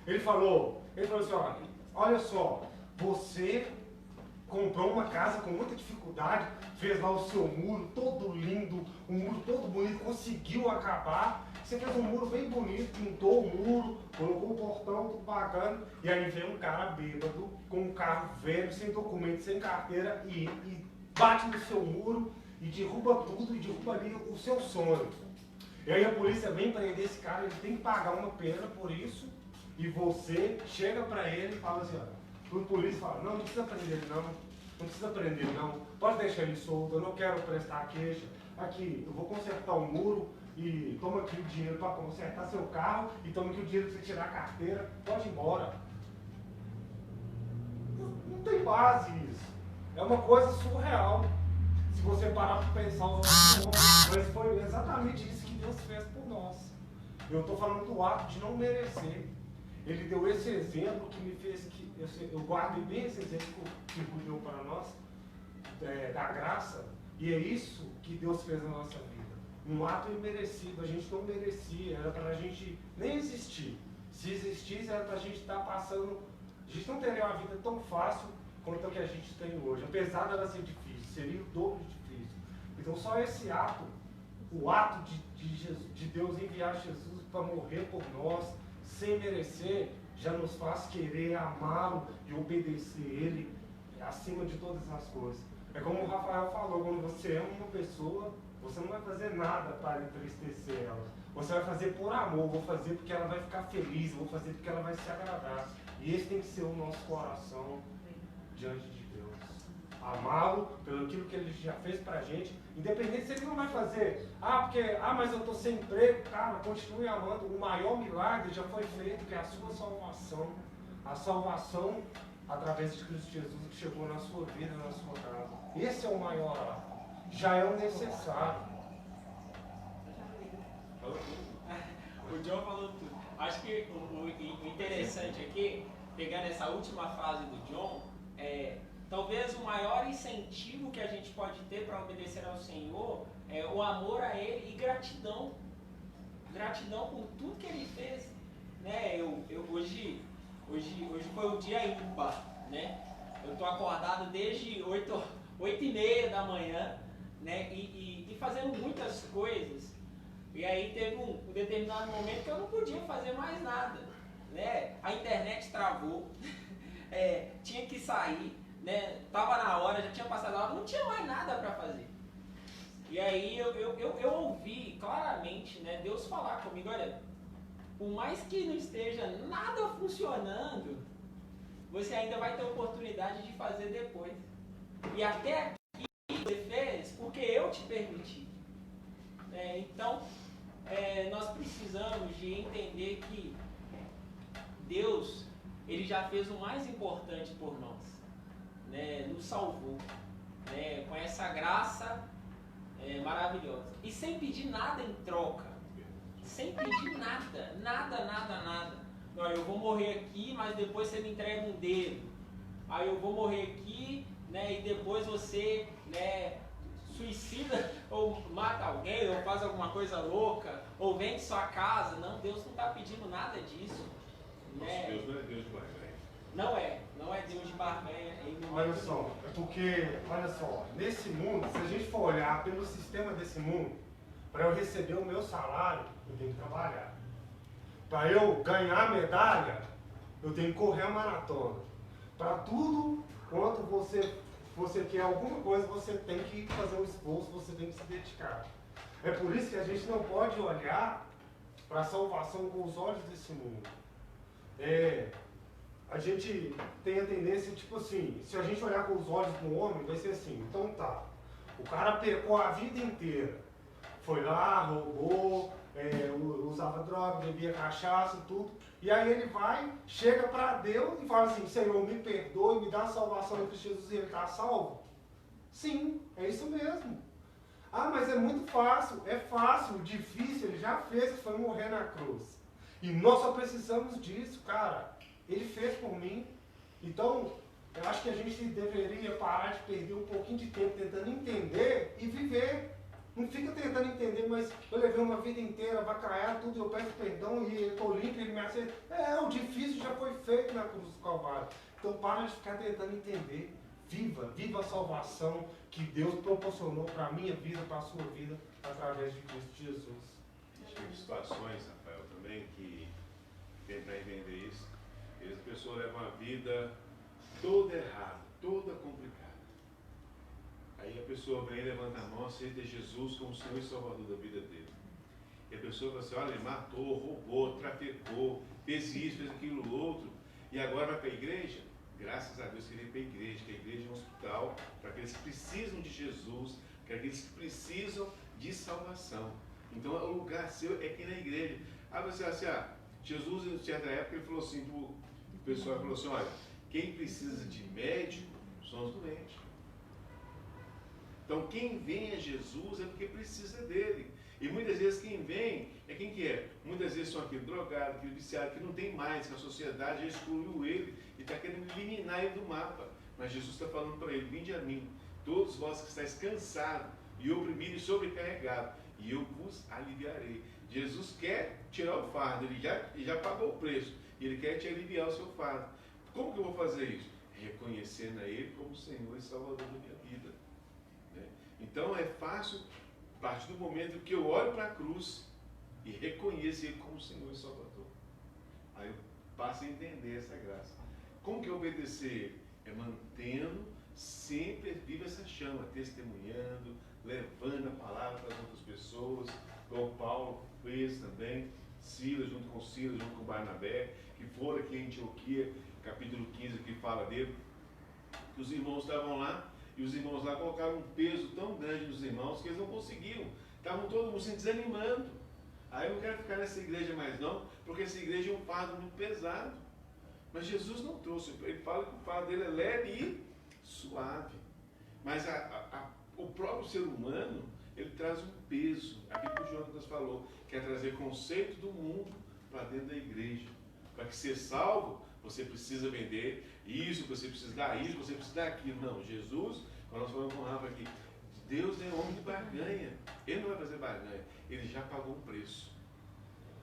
Ele falou assim, olha só, você comprou uma casa com muita dificuldade, fez lá o seu muro todo lindo, um muro todo bonito, conseguiu acabar. Você fez um muro bem bonito, pintou o muro, colocou o portão, tudo bacana. E aí vem um cara bêbado, com um carro velho, sem documento, sem carteira, e bate no seu muro e derruba tudo, e derruba ali o seu sonho. E aí a polícia vem prender esse cara, ele tem que pagar uma pena por isso. E você chega pra ele e fala assim, ó, o polícia fala, não precisa prender ele não precisa prender não, pode deixar ele solto, eu não quero prestar queixa, aqui, eu vou consertar o muro e toma aqui o dinheiro para consertar seu carro e toma aqui o dinheiro para você tirar a carteira, pode ir embora. Não tem base isso, é uma coisa surreal, se você parar para pensar, mas foi exatamente isso que Deus fez por nós. Eu estou falando do ato de não merecer. Ele deu esse exemplo que me fez que eu guardo bem esse exemplo que Deus deu para nós, da graça, e é isso que Deus fez na nossa vida. Um ato imerecido, a gente não merecia, era para a gente nem existir. Se existisse, era para a gente estar passando, a gente não teria uma vida tão fácil quanto a que a gente tem hoje, apesar dela ser difícil, seria o dobro de difícil. Então só esse ato, o ato de Deus enviar Jesus para morrer por nós, sem merecer, já nos faz querer amá-lo e obedecer ele acima de todas as coisas. É como o Rafael falou, quando você ama uma pessoa, você não vai fazer nada para entristecer ela. Você vai fazer por amor, vou fazer porque ela vai ficar feliz, vou fazer porque ela vai se agradar. E esse tem que ser o nosso coração diante de Deus. Amá-lo pelo aquilo que ele já fez pra gente, independente se ele não vai fazer, mas eu estou sem emprego, cara, continue amando. O maior milagre já foi feito, que é a sua salvação. A salvação através de Cristo Jesus que chegou na sua vida, na sua casa. Esse é o maior ato. Já é o necessário. O John falou tudo. Acho que o interessante aqui, pegando essa última frase do John, talvez o maior incentivo que a gente pode ter para obedecer ao Senhor é o amor a Ele e gratidão. Gratidão por tudo que Ele fez. Né? Hoje foi o dia ímpar, né? Eu estou acordado desde 8h30 da manhã, né? E fazendo muitas coisas. E aí teve um determinado momento que eu não podia fazer mais nada, né? A internet travou, tinha que sair, né? Tava na hora, já tinha passado a hora, não tinha mais nada para fazer. E aí eu ouvi claramente, né, Deus falar comigo, olha, por mais que não esteja nada funcionando, você ainda vai ter oportunidade de fazer depois. E até aqui você fez porque eu te permiti. Então, nós precisamos de entender que Deus, Ele já fez o mais importante por nós. né, nos salvou, né, com essa graça maravilhosa. E sem pedir nada em troca. Sem pedir nada. Nada. Não, eu vou morrer aqui, mas depois você me entrega um dedo. Aí eu vou morrer aqui, né, e depois você, né, suicida ou mata alguém, ou faz alguma coisa louca, ou vende sua casa. Não, Deus não está pedindo nada disso. Nosso Deus não é Deus de barganha. Não é Deus de barganha. Olha só, é porque, olha só, nesse mundo, se a gente for olhar pelo sistema desse mundo, para eu receber o meu salário, eu tenho que trabalhar. Para eu ganhar medalha, eu tenho que correr a maratona. Para tudo quanto você quer alguma coisa, você tem que fazer um esforço, você tem que se dedicar. É por isso que a gente não pode olhar para a salvação com os olhos desse mundo. A gente tem a tendência, tipo assim, se a gente olhar com os olhos do homem, vai ser assim, então tá, o cara pecou a vida inteira, foi lá, roubou, usava droga, bebia cachaça, tudo, e aí ele vai, chega para Deus e fala assim, Senhor, me perdoe, me dá a salvação em Cristo Jesus e ele está salvo? Sim, é isso mesmo. Ah, mas é muito fácil, é fácil, difícil, ele já fez, que foi morrer na cruz. E nós só precisamos disso, cara. Ele fez por mim. Então, eu acho que a gente deveria parar de perder um pouquinho de tempo tentando entender e viver. Não fica tentando entender, mas eu levei uma vida inteira, avacalhar tudo, eu peço perdão e eu estou limpo e ele me aceita. O difícil já foi feito na cruz do Calvário. Então, para de ficar tentando entender. Viva a salvação que Deus proporcionou para a minha vida, para a sua vida, através de Cristo Jesus. Tem situações, Rafael, também que tentar entender isso. As pessoas levam a vida toda errada, toda complicada. Aí a pessoa vem, levanta a mão, aceita Jesus como Senhor e Salvador da vida dele. E a pessoa fala assim, olha, ele matou, roubou, traficou, fez isso, fez aquilo, outro, e agora vai para a igreja? Graças a Deus que ele veio para a igreja, que a igreja é um hospital para aqueles que precisam de Jesus, para aqueles que precisam de salvação. Então o lugar seu é aqui na igreja. Você assim, Jesus, em certa época, ele falou assim, o pessoal falou assim, olha, quem precisa de médico são os doentes. Então quem vem a Jesus é porque precisa dele. E muitas vezes quem vem é quem que é. Muitas vezes são aquele drogado, aquele viciado, que não tem mais, que a sociedade já excluiu ele e está querendo eliminar ele do mapa. Mas Jesus está falando para ele, vinde a mim, todos vós que estáis cansados e oprimidos e sobrecarregados, e eu vos aliviarei. Jesus quer tirar o fardo, ele já pagou o preço, e ele quer te aliviar o seu fardo. Como que eu vou fazer isso? Reconhecendo a ele como Senhor e Salvador da minha vida. Né? Então é fácil, a partir do momento que eu olho para a cruz e reconheço ele como Senhor e Salvador. Aí eu passo a entender essa graça. Como que eu obedecer? É mantendo sempre viva essa chama, testemunhando, levando a palavra para as outras pessoas, como Paulo fez também, Silas, junto com Barnabé, que foram aqui em Antioquia, capítulo 15, que fala dele, que os irmãos estavam lá, e os irmãos lá colocaram um peso tão grande nos irmãos que eles não conseguiam, estavam todo mundo se desanimando. Aí eu não quero ficar nessa igreja mais não, porque essa igreja é um fardo muito pesado. Mas Jesus não trouxe, ele fala que o fardo dele é leve e suave. Mas o próprio ser humano, ele traz um peso, aquilo que o Jonas falou, que é trazer conceito do mundo para dentro da igreja. Para que ser salvo, você precisa vender isso, você precisa dar isso, você precisa dar aquilo. Não, Jesus, quando nós falamos com o Rafa aqui, Deus é homem de barganha. Ele não vai fazer barganha, ele já pagou um preço.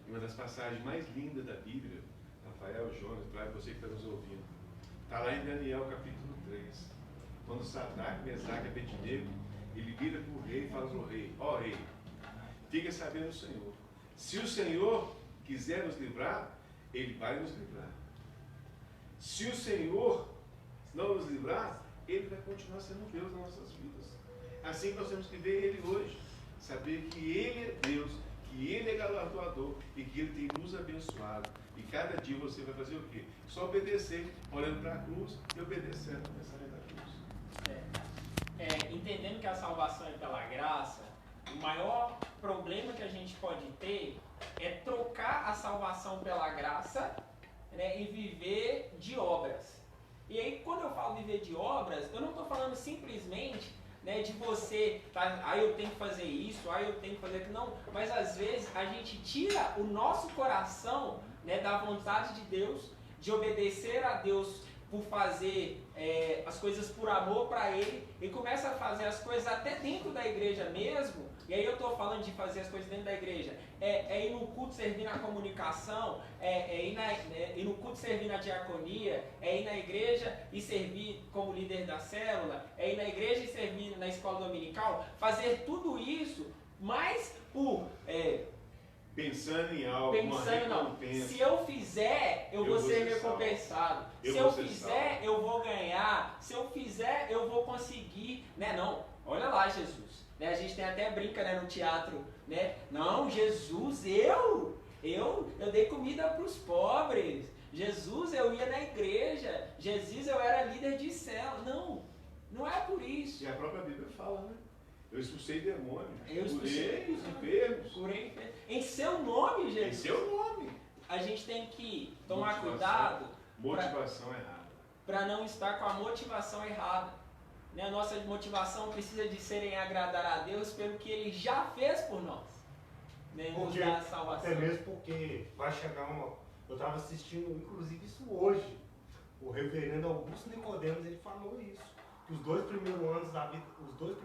E uma das passagens mais lindas da Bíblia, Rafael, Jonas, para você que está nos ouvindo, está lá em Daniel capítulo 3. Quando Sadraque, Mesaque e Abednego, ele vira para o rei e fala para o rei, ó rei, fica sabendo o Senhor. Se o Senhor quiser nos livrar, ele vai nos livrar. Se o Senhor não nos livrar, ele vai continuar sendo Deus nas nossas vidas. Assim que nós temos que ver ele hoje. Saber que ele é Deus, que ele é galardoador e que ele tem nos abençoado. E cada dia você vai fazer o quê? Só obedecer, olhando para a cruz e obedecendo a mensagem da cruz. Entendendo que a salvação é pela graça, o maior problema que a gente pode ter é trocar a salvação pela graça, né, e viver de obras. E aí, quando eu falo viver de obras, eu não estou falando simplesmente, né, de você, tá, eu tenho que fazer isso, eu tenho que fazer aquilo, não. Mas às vezes a gente tira o nosso coração, né, da vontade de Deus, de obedecer a Deus por fazer as coisas por amor para Ele, e começa a fazer as coisas até dentro da igreja mesmo. E aí eu estou falando de fazer as coisas dentro da igreja, ir no culto servir na comunicação, ir no culto servir na diaconia, ir na igreja e servir como líder da célula, ir na igreja e servir na escola dominical, fazer tudo isso, mas por... pensando em algo, uma recompensa. Se eu fizer, eu vou ser recompensado. Se eu fizer, eu vou ganhar. Se eu fizer, eu vou conseguir. Né? Não, olha lá, Jesus. Né? A gente tem até brinca, né, no teatro. Né? Não, Jesus, eu dei comida para os pobres. Jesus, eu ia na igreja. Jesus, eu era líder de célula. Não é por isso. E a própria Bíblia fala, né? Eu expulsei demônios. Eu expulsei os enfermos. Curei enfermos. Em seu nome, Jesus. Em seu nome. A gente tem que tomar cuidado. Motivação errada. Para não estar com a motivação errada. Né? A nossa motivação precisa de ser em agradar a Deus pelo que Ele já fez por nós. Né? Nos dar a salvação. Até mesmo porque vai chegar uma... Eu estava assistindo, inclusive, isso hoje. O reverendo Augusto Nicodemos, ele falou isso. Que os dois primeiros anos da vida, os dois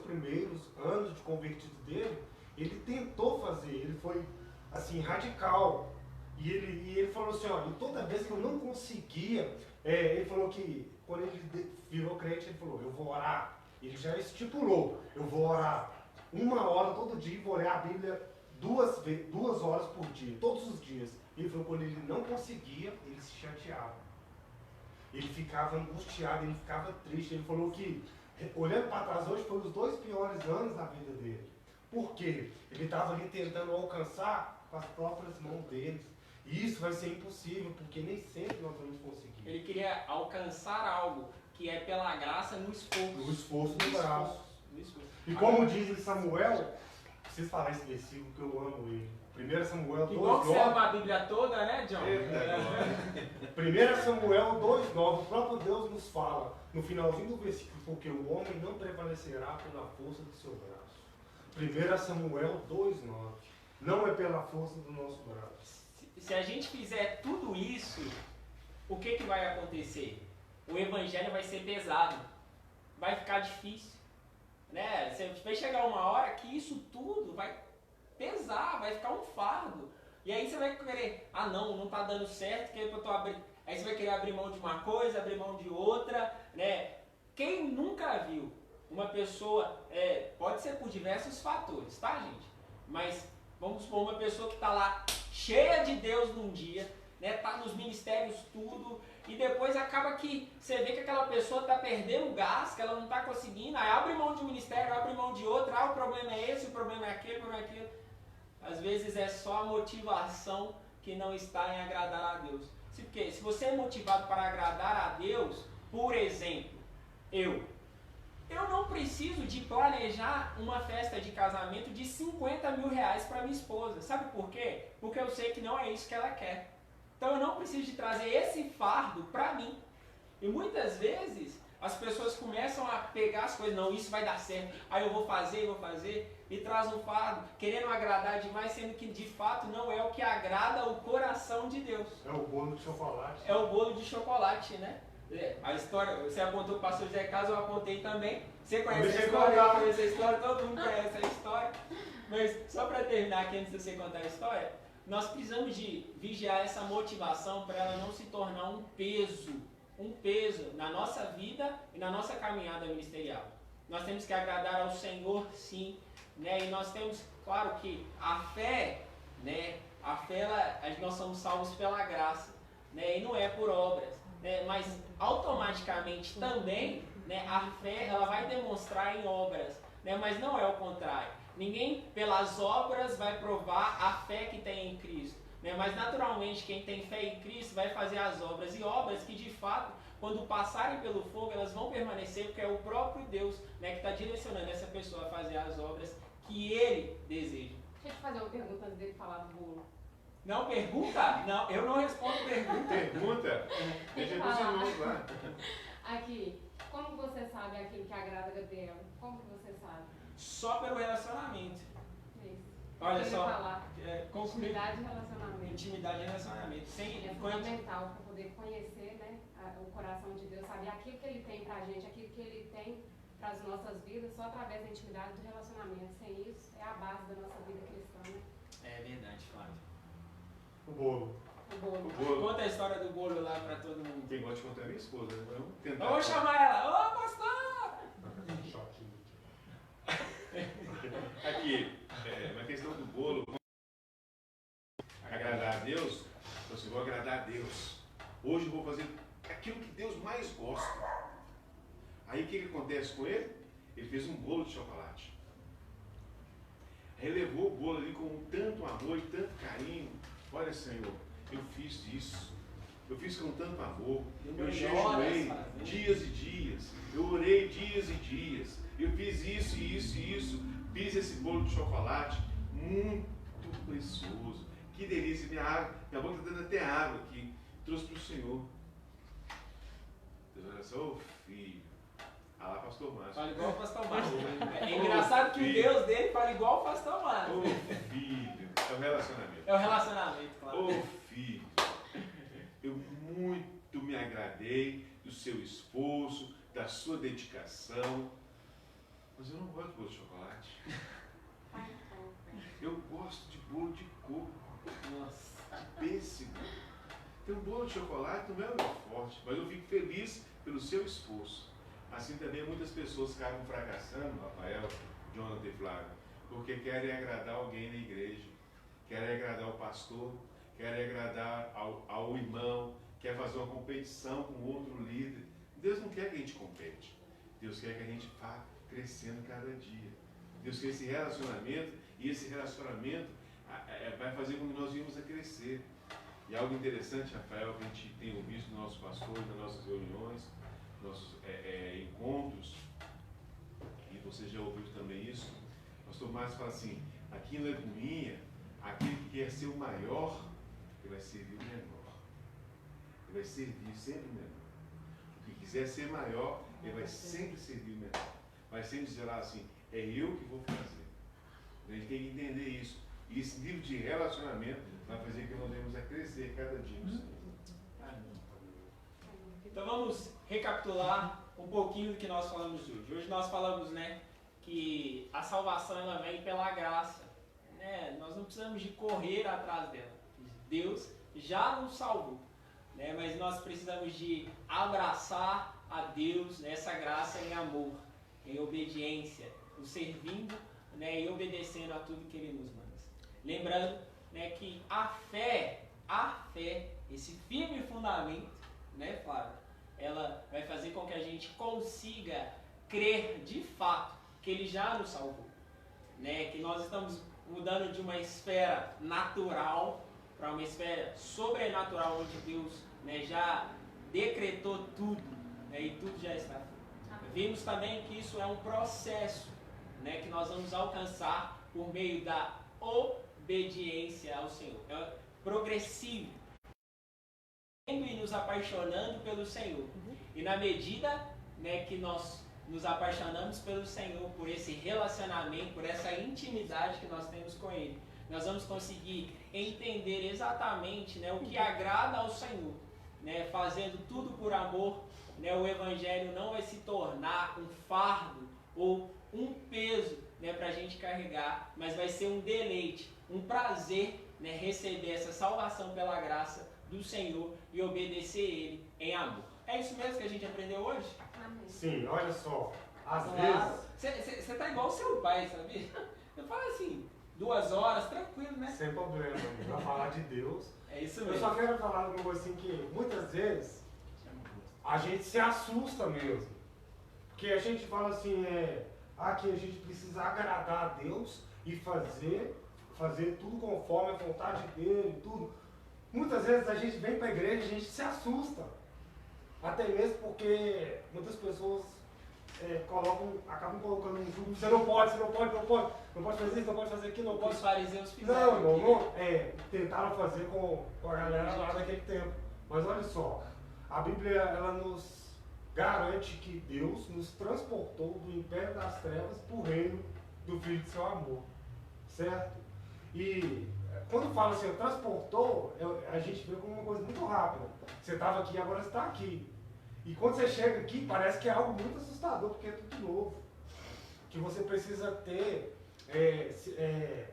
primeiros anos de convertido dele, ele tentou fazer, ele foi assim, radical. E ele falou assim, ó, e toda vez que eu não conseguia, ele falou que quando ele virou crente, ele falou, eu vou orar. Ele já estipulou, eu vou orar 1 hora todo dia e vou ler a Bíblia 2 horas por dia, todos os dias. Ele falou que quando ele não conseguia, ele se chateava. Ele ficava angustiado, ele ficava triste. Ele falou que, olhando para trás hoje, foram os 2 piores anos da vida dele. Por quê? Ele estava ali tentando alcançar com as próprias mãos dele. E isso vai ser impossível, porque nem sempre nós vamos conseguir. Ele queria alcançar algo que é pela graça no esforço. No esforço do braço. No esforço. E como diz em Samuel, preciso falar esse versículo que eu amo ele. 1 Samuel 2,9. Igual que você ama a Bíblia toda, né, John? 1 Samuel 2,9, o próprio Deus nos fala, no finalzinho do versículo, porque o homem não prevalecerá pela força do seu braço. 1 Samuel 2,9. Não é pela força do nosso braço. Se a gente fizer tudo isso, o que vai acontecer? O evangelho vai ser pesado. Vai ficar difícil. Né? Vai chegar uma hora que isso tudo vai pesar, vai ficar um fardo. E aí você vai querer, não está dando certo, que eu tô abrindo. Aí você vai querer abrir mão de uma coisa, abrir mão de outra, né? Quem nunca viu uma pessoa, pode ser por diversos fatores, tá, gente? Mas vamos supor uma pessoa que está lá cheia de Deus num dia, né? Tá nos ministérios tudo, e depois acaba que você vê que aquela pessoa está perdendo gás, que ela não está conseguindo, aí abre mão de um ministério, abre mão de outro, o problema é esse, o problema é aquele, o problema é aquilo. Às vezes é só a motivação que não está em agradar a Deus. Porque se você é motivado para agradar a Deus, por exemplo, eu não preciso de planejar uma festa de casamento de 50 mil reais para minha esposa. Sabe por quê? Porque eu sei que não é isso que ela quer. Então eu não preciso de trazer esse fardo para mim. E muitas vezes as pessoas começam a pegar as coisas, não, isso vai dar certo, aí eu vou fazer, e traz um fardo, querendo agradar demais, sendo que de fato não é o que agrada o coração de Deus. É o bolo de chocolate. É o bolo de chocolate, né? A história, você apontou o pastor José Carlos, eu apontei também. Você conhece a história, eu conheço a história, todo mundo conhece a história. Mas só para terminar aqui antes de você contar a história, nós precisamos de vigiar essa motivação para ela não se tornar um peso na nossa vida e na nossa caminhada ministerial. Nós temos que agradar ao Senhor, sim, né? E nós temos, claro que a fé, né? A fé, nós somos salvos pela graça, né? E não é por obras, né? Mas automaticamente também, né? A fé ela vai demonstrar em obras, né? Mas não é o contrário. Ninguém pelas obras vai provar a fé que tem em Cristo. Né? Mas naturalmente quem tem fé em Cristo vai fazer as obras, e obras que de fato, quando passarem pelo fogo, elas vão permanecer, porque é o próprio Deus, né, que está direcionando essa pessoa a fazer as obras que Ele deseja. Deixa eu te fazer uma pergunta antes dele falar do bolo. Não, pergunta? Não, eu não respondo pergunta. Pergunta? Deixa para os irmãos lá. Aqui, como você sabe aquilo que agrada a Gabriel? Como que você sabe? Só pelo relacionamento. Isso. Olha só, concluir. Intimidade e relacionamento. Intimidade e relacionamento. É fundamental para poder conhecer, né, o coração de Deus, saber aquilo que Ele tem para a gente, aquilo que Ele tem para as nossas vidas, só através da intimidade e do relacionamento. Sem isso, é a base da nossa vida cristã. Né? É verdade, Flávio. O bolo. O bolo. Conta a história do bolo lá para todo mundo. Quem gosta de contar é minha esposa, né? Vamos tentar. Eu vou chamar ela. Ô, pastor! Aqui, uma questão do bolo. Agradar a Deus, eu vou agradar a Deus. Hoje eu vou fazer aquilo que Deus mais gosta. Aí o que acontece com ele? Ele fez um bolo de chocolate. Aí ele levou o bolo ali com tanto amor e tanto carinho. Olha, Senhor, eu fiz isso. Eu fiz com tanto amor. Eu jejuei dias e dias. Eu orei dias e dias. Eu fiz isso e isso e isso. Fiz esse bolo de chocolate muito precioso. Que delícia. Minha boca está dando até água aqui. Trouxe para o Senhor. Deus olha só, ô filho. Ah lá, pastor Márcio. Fala igual o pastor Márcio. É engraçado que o Deus dele fala igual o pastor Márcio. Ô filho. É o relacionamento. É o relacionamento, claro. Ô filho. Eu muito me agradei do seu esforço, da sua dedicação. Mas eu não gosto de bolo de chocolate. Eu gosto de bolo de coco. Nossa. Pêssego. Então, bolo de chocolate não é o meu forte, mas eu fico feliz pelo seu esforço. Assim também muitas pessoas acabam fracassando, Rafael, Jonathan e Flávio, porque querem agradar alguém na igreja, querem agradar o pastor, querem agradar ao irmão, quer fazer uma competição com outro líder. Deus não quer que a gente compete. Deus quer que a gente vá crescendo cada dia. Deus quer esse relacionamento, e esse relacionamento vai fazer com que nós venhamos a crescer. E algo interessante, Rafael, que a gente tem ouvido nos nossos pastores, nas nossas reuniões, nossos encontros, e você já ouviu também isso, o pastor Márcio fala assim, aqui na Lagoinha, aquele que quer ser o maior, ele vai servir o menor. Ele vai servir sempre o menor. O que quiser ser maior, ele vai sempre servir o menor. Vai sempre dizer lá assim, é eu que vou fazer. A gente tem que entender isso. E esse nível de relacionamento vai fazer que nós venhamos a crescer cada dia. Então vamos recapitular um pouquinho do que nós falamos hoje. Hoje nós falamos, né, que a salvação ela vem pela graça. Né? Nós não precisamos de correr atrás dela. Deus já nos salvou. Né? Mas nós precisamos de abraçar a Deus nessa graça em amor, em obediência, o servindo, né, e obedecendo a tudo que Ele nos manda. Lembrando, né, que a fé, esse firme fundamento, né, Flávio, ela vai fazer com que a gente consiga crer de fato que Ele já nos salvou. Né, que nós estamos mudando de uma esfera natural para uma esfera sobrenatural, onde Deus, né, já decretou tudo, né, e tudo já está feito. Vimos também que isso é um processo, né, que nós vamos alcançar por meio da obediência ao Senhor. É progressivo. E nos apaixonando pelo Senhor. E na medida, né, que nós nos apaixonamos pelo Senhor, por esse relacionamento, por essa intimidade que nós temos com Ele, nós vamos conseguir entender exatamente, né, o que agrada ao Senhor. Né, fazendo tudo por amor, né, o Evangelho não vai se tornar um fardo ou um peso, né, para a gente carregar, mas vai ser um deleite, um prazer, né, receber essa salvação pela graça do Senhor e obedecer Ele em amor. É isso mesmo que a gente aprendeu hoje? Amém. Sim, olha só, às Claro. vezes... Você tá igual o seu pai, sabia? Eu falo assim, 2 horas, tranquilo, né? Sem problema, para falar de Deus. É isso Eu mesmo. só quero falar uma coisa assim que muitas vezes a gente se assusta mesmo. Porque a gente fala assim, que a gente precisa agradar a Deus e fazer tudo conforme a vontade dele, tudo. Muitas vezes a gente vem para a igreja e a gente se assusta. Até mesmo porque muitas pessoas acabam colocando um jugo, você não pode fazer isso, não pode fazer aquilo, não pode. Os fariseus fizeram. Não, irmão, tentaram fazer com a galera lá daquele tempo. Mas olha só, a Bíblia, ela nos garante que Deus nos transportou do império das trevas para o reino do Filho de seu amor, certo? E quando fala assim, transportou, a gente vê como uma coisa muito rápida. Você estava aqui e agora você está aqui. E quando você chega aqui, parece que é algo muito assustador, porque é tudo novo. Que você precisa ter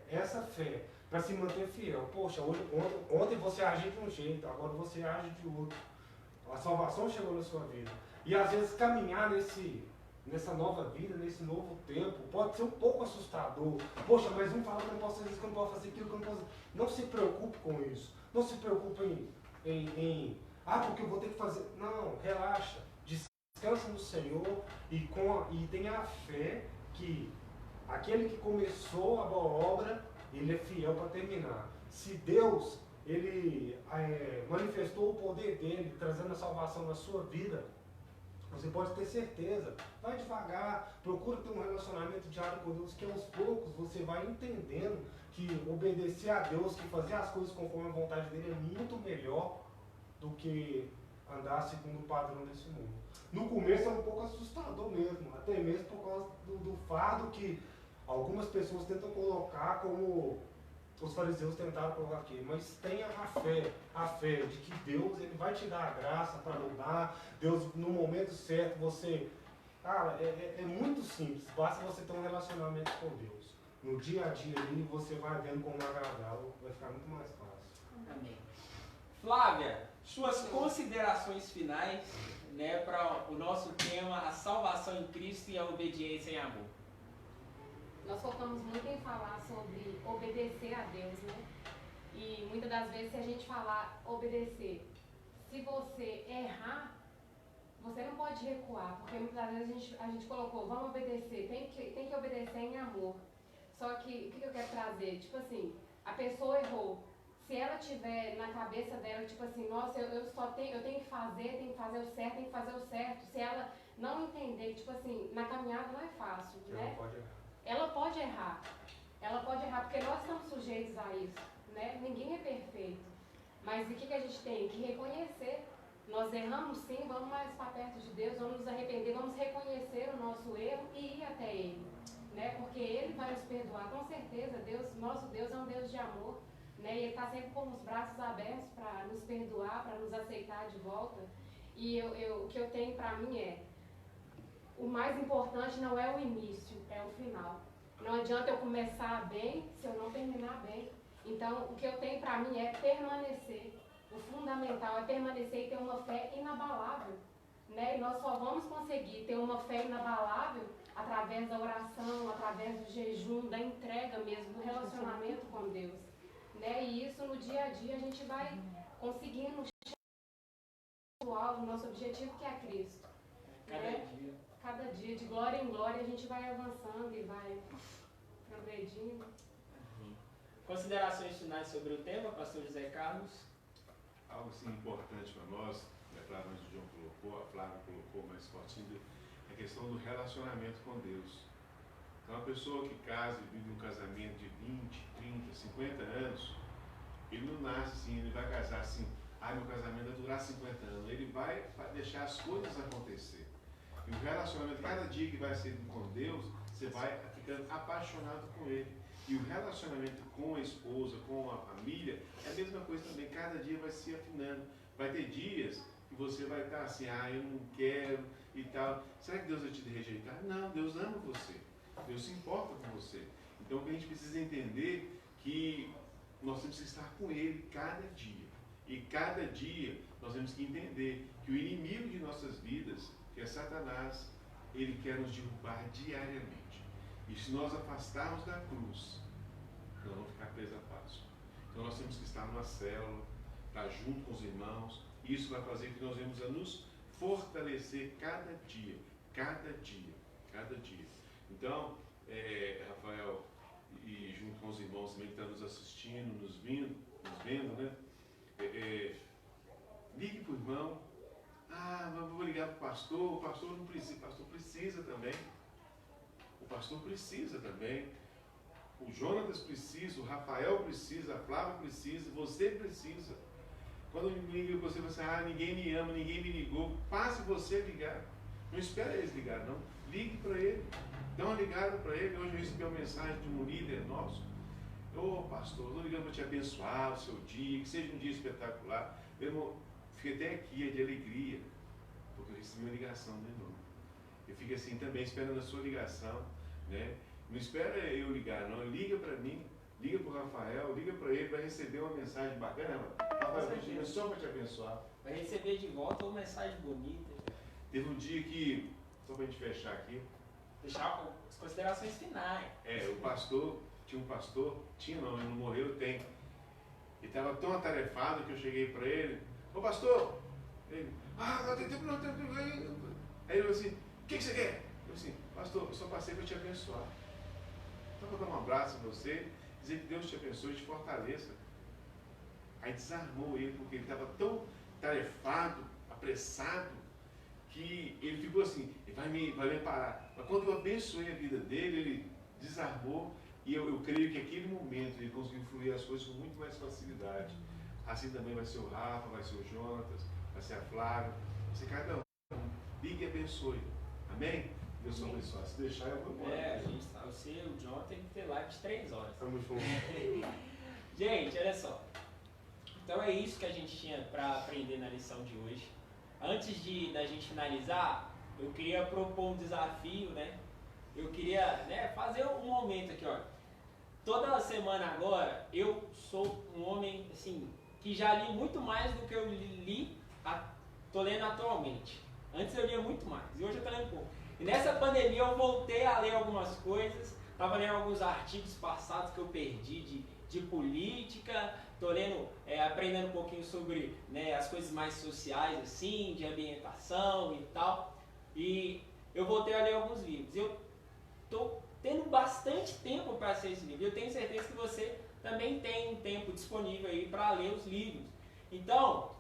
essa fé para se manter fiel. Poxa, ontem você agiu de um jeito, agora você age de outro. A salvação chegou na sua vida. E às vezes caminhar nessa nova vida, nesse novo tempo, pode ser um pouco assustador. Poxa, mas um fala que eu não posso fazer isso, que eu não posso fazer aquilo, que eu não posso... Não se preocupe com isso. Não se preocupe porque eu vou ter que fazer... Não, relaxa. Descansa no Senhor e tenha a fé que aquele que começou a boa obra, ele é fiel para terminar. Se Deus, ele manifestou o poder dele, trazendo a salvação na sua vida, você pode ter certeza. Vai devagar, procura ter um relacionamento diário com Deus, que aos poucos você vai entendendo que obedecer a Deus, que fazer as coisas conforme a vontade dele é muito melhor do que andar segundo o padrão desse mundo. No começo é um pouco assustador mesmo, até mesmo por causa do fardo que algumas pessoas tentam colocar, como os fariseus tentaram colocar aqui. Mas tenha a fé de que Deus, ele vai te dar a graça para mudar. Deus, no momento certo, você... Cara, é muito simples, basta você ter um relacionamento com Deus. No dia a dia ali, você vai vendo como agradá-lo, vai ficar muito mais fácil. Amém. Flávia, suas considerações finais, né, para o nosso tema, a salvação em Cristo e a obediência em amor. Nós focamos muito em falar sobre obedecer a Deus, né? E muitas das vezes, se a gente falar obedecer, se você errar, você não pode recuar, porque muitas das vezes a gente colocou, vamos obedecer, tem que obedecer em amor. Só que, o que eu quero trazer? Tipo assim, a pessoa errou. Se ela tiver na cabeça dela, tipo assim, nossa, eu tenho que fazer o certo, tenho que fazer o certo. Se ela não entender, tipo assim, na caminhada não é fácil, né? Ela pode errar. Ela pode errar, porque nós estamos sujeitos a isso, né? Ninguém é perfeito. Mas o que a gente tem? Que reconhecer. Nós erramos sim, vamos mais para perto de Deus, vamos nos arrepender, vamos reconhecer o nosso erro e ir até Ele, né? Porque Ele vai nos perdoar, com certeza. Nosso Deus é um Deus de amor. Né? E Ele está sempre com os braços abertos para nos perdoar, para nos aceitar de volta. E o que eu tenho para mim o mais importante não é o início, é o final. Não adianta eu começar bem se eu não terminar bem. Então, o que eu tenho para mim é permanecer. O fundamental é permanecer e ter uma fé inabalável. Né? E nós só vamos conseguir ter uma fé inabalável através da oração, através do jejum, da entrega mesmo, do relacionamento com Deus. Né? E isso no dia a dia a gente vai conseguindo chegar no nosso objetivo, que é Cristo. Cada dia, de glória em glória, a gente vai avançando e vai progredindo. Considerações finais sobre o tema, pastor José Carlos? Algo assim importante para nós, claro, mas o João colocou, a Flávia colocou mais fortinho, é a questão do relacionamento com Deus. Então, uma pessoa que casa e vive um casamento de 20, 30, 50 anos, ele não nasce assim, ele vai casar assim, meu casamento vai durar 50 anos. Ele vai deixar as coisas acontecer. E o relacionamento, cada dia que vai ser com Deus, você vai ficando apaixonado com Ele. E o relacionamento com a esposa, com a família, é a mesma coisa também. Cada dia vai se afinando. Vai ter dias que você vai estar assim, eu não quero e tal. Será que Deus vai te rejeitar? Não, Deus ama você. Deus se importa com você. Então, a gente precisa entender que nós temos que estar com Ele cada dia. E cada dia nós temos que entender que o inimigo de nossas vidas, que é Satanás, ele quer nos derrubar diariamente. E se nós afastarmos da cruz, nós vamos ficar presos a passo. Então nós temos que estar numa célula, estar junto com os irmãos. E isso vai fazer que nós venhamos a nos fortalecer cada dia, cada dia, cada dia. Então, Rafael, e junto com os irmãos também que estão nos assistindo, nos vendo, né? Ligue para o irmão. Ah, mas eu vou ligar para o pastor não precisa, o pastor precisa também. O pastor precisa também. O Jonatas precisa, o Rafael precisa, a Flávia precisa, você precisa. Quando liga você, você fala assim, ninguém me ama, ninguém me ligou. Passe você ligar. Não espera eles ligar, não. Ligue para ele. Dá uma ligada para ele. Hoje eu recebi uma mensagem de um líder nosso. Pastor, estou ligando para te abençoar o seu dia, que seja um dia espetacular. Meu irmão, fiquei até aqui de alegria, porque eu recebi uma ligação, né, irmão? Eu fico assim também esperando a sua ligação, né? Não espera eu ligar, não. Liga para mim, liga para o Rafael, liga para ele, vai receber uma mensagem bacana. Rafael, eu digo só para te abençoar. Vai receber de volta uma mensagem bonita. Teve um dia que, só para a gente fechar aqui. Deixar as considerações finais. O pastor, tinha um pastor, ele não morreu, tem. Ele estava tão atarefado que eu cheguei para ele, ô pastor, ele, não tem tempo não, tem tempo. Aí ele falou assim, o que você quer? Eu falei assim, pastor, eu só passei para te abençoar. Só para dar um abraço em você, dizer que Deus te abençoe e te fortaleça. Aí desarmou ele, porque ele estava tão tarefado, apressado, que ele ficou assim, ele vai me parar. Mas quando eu abençoei a vida dele, ele desarmou, e eu creio que aquele momento ele conseguiu fluir as coisas com muito mais facilidade. Assim também vai ser o Rafa, vai ser o Jonatas, vai ser a Flávia, vai ser cada um. Ligue e abençoe. Amém? Deus abençoe. Se deixar, eu vou embora. Você e o John tem que ter live de 3 horas. Estamos juntos. Gente, olha só. Então é isso que a gente tinha para aprender na lição de hoje. Antes da gente finalizar, eu queria propor um desafio, né? Eu queria fazer um momento aqui, ó. Toda semana agora, eu sou um homem, assim, que já li muito mais do que eu tô lendo atualmente. Antes eu lia muito mais, e hoje eu tô lendo pouco. E nessa pandemia eu voltei a ler algumas coisas, estava lendo alguns artigos passados que eu perdi de política, estou lendo, aprendendo um pouquinho sobre as coisas mais sociais, assim, de ambientação e tal. E eu voltei a ler alguns livros. Eu estou tendo bastante tempo para ser esse livro. Eu tenho certeza que você também tem um tempo disponível aí para ler os livros. Então,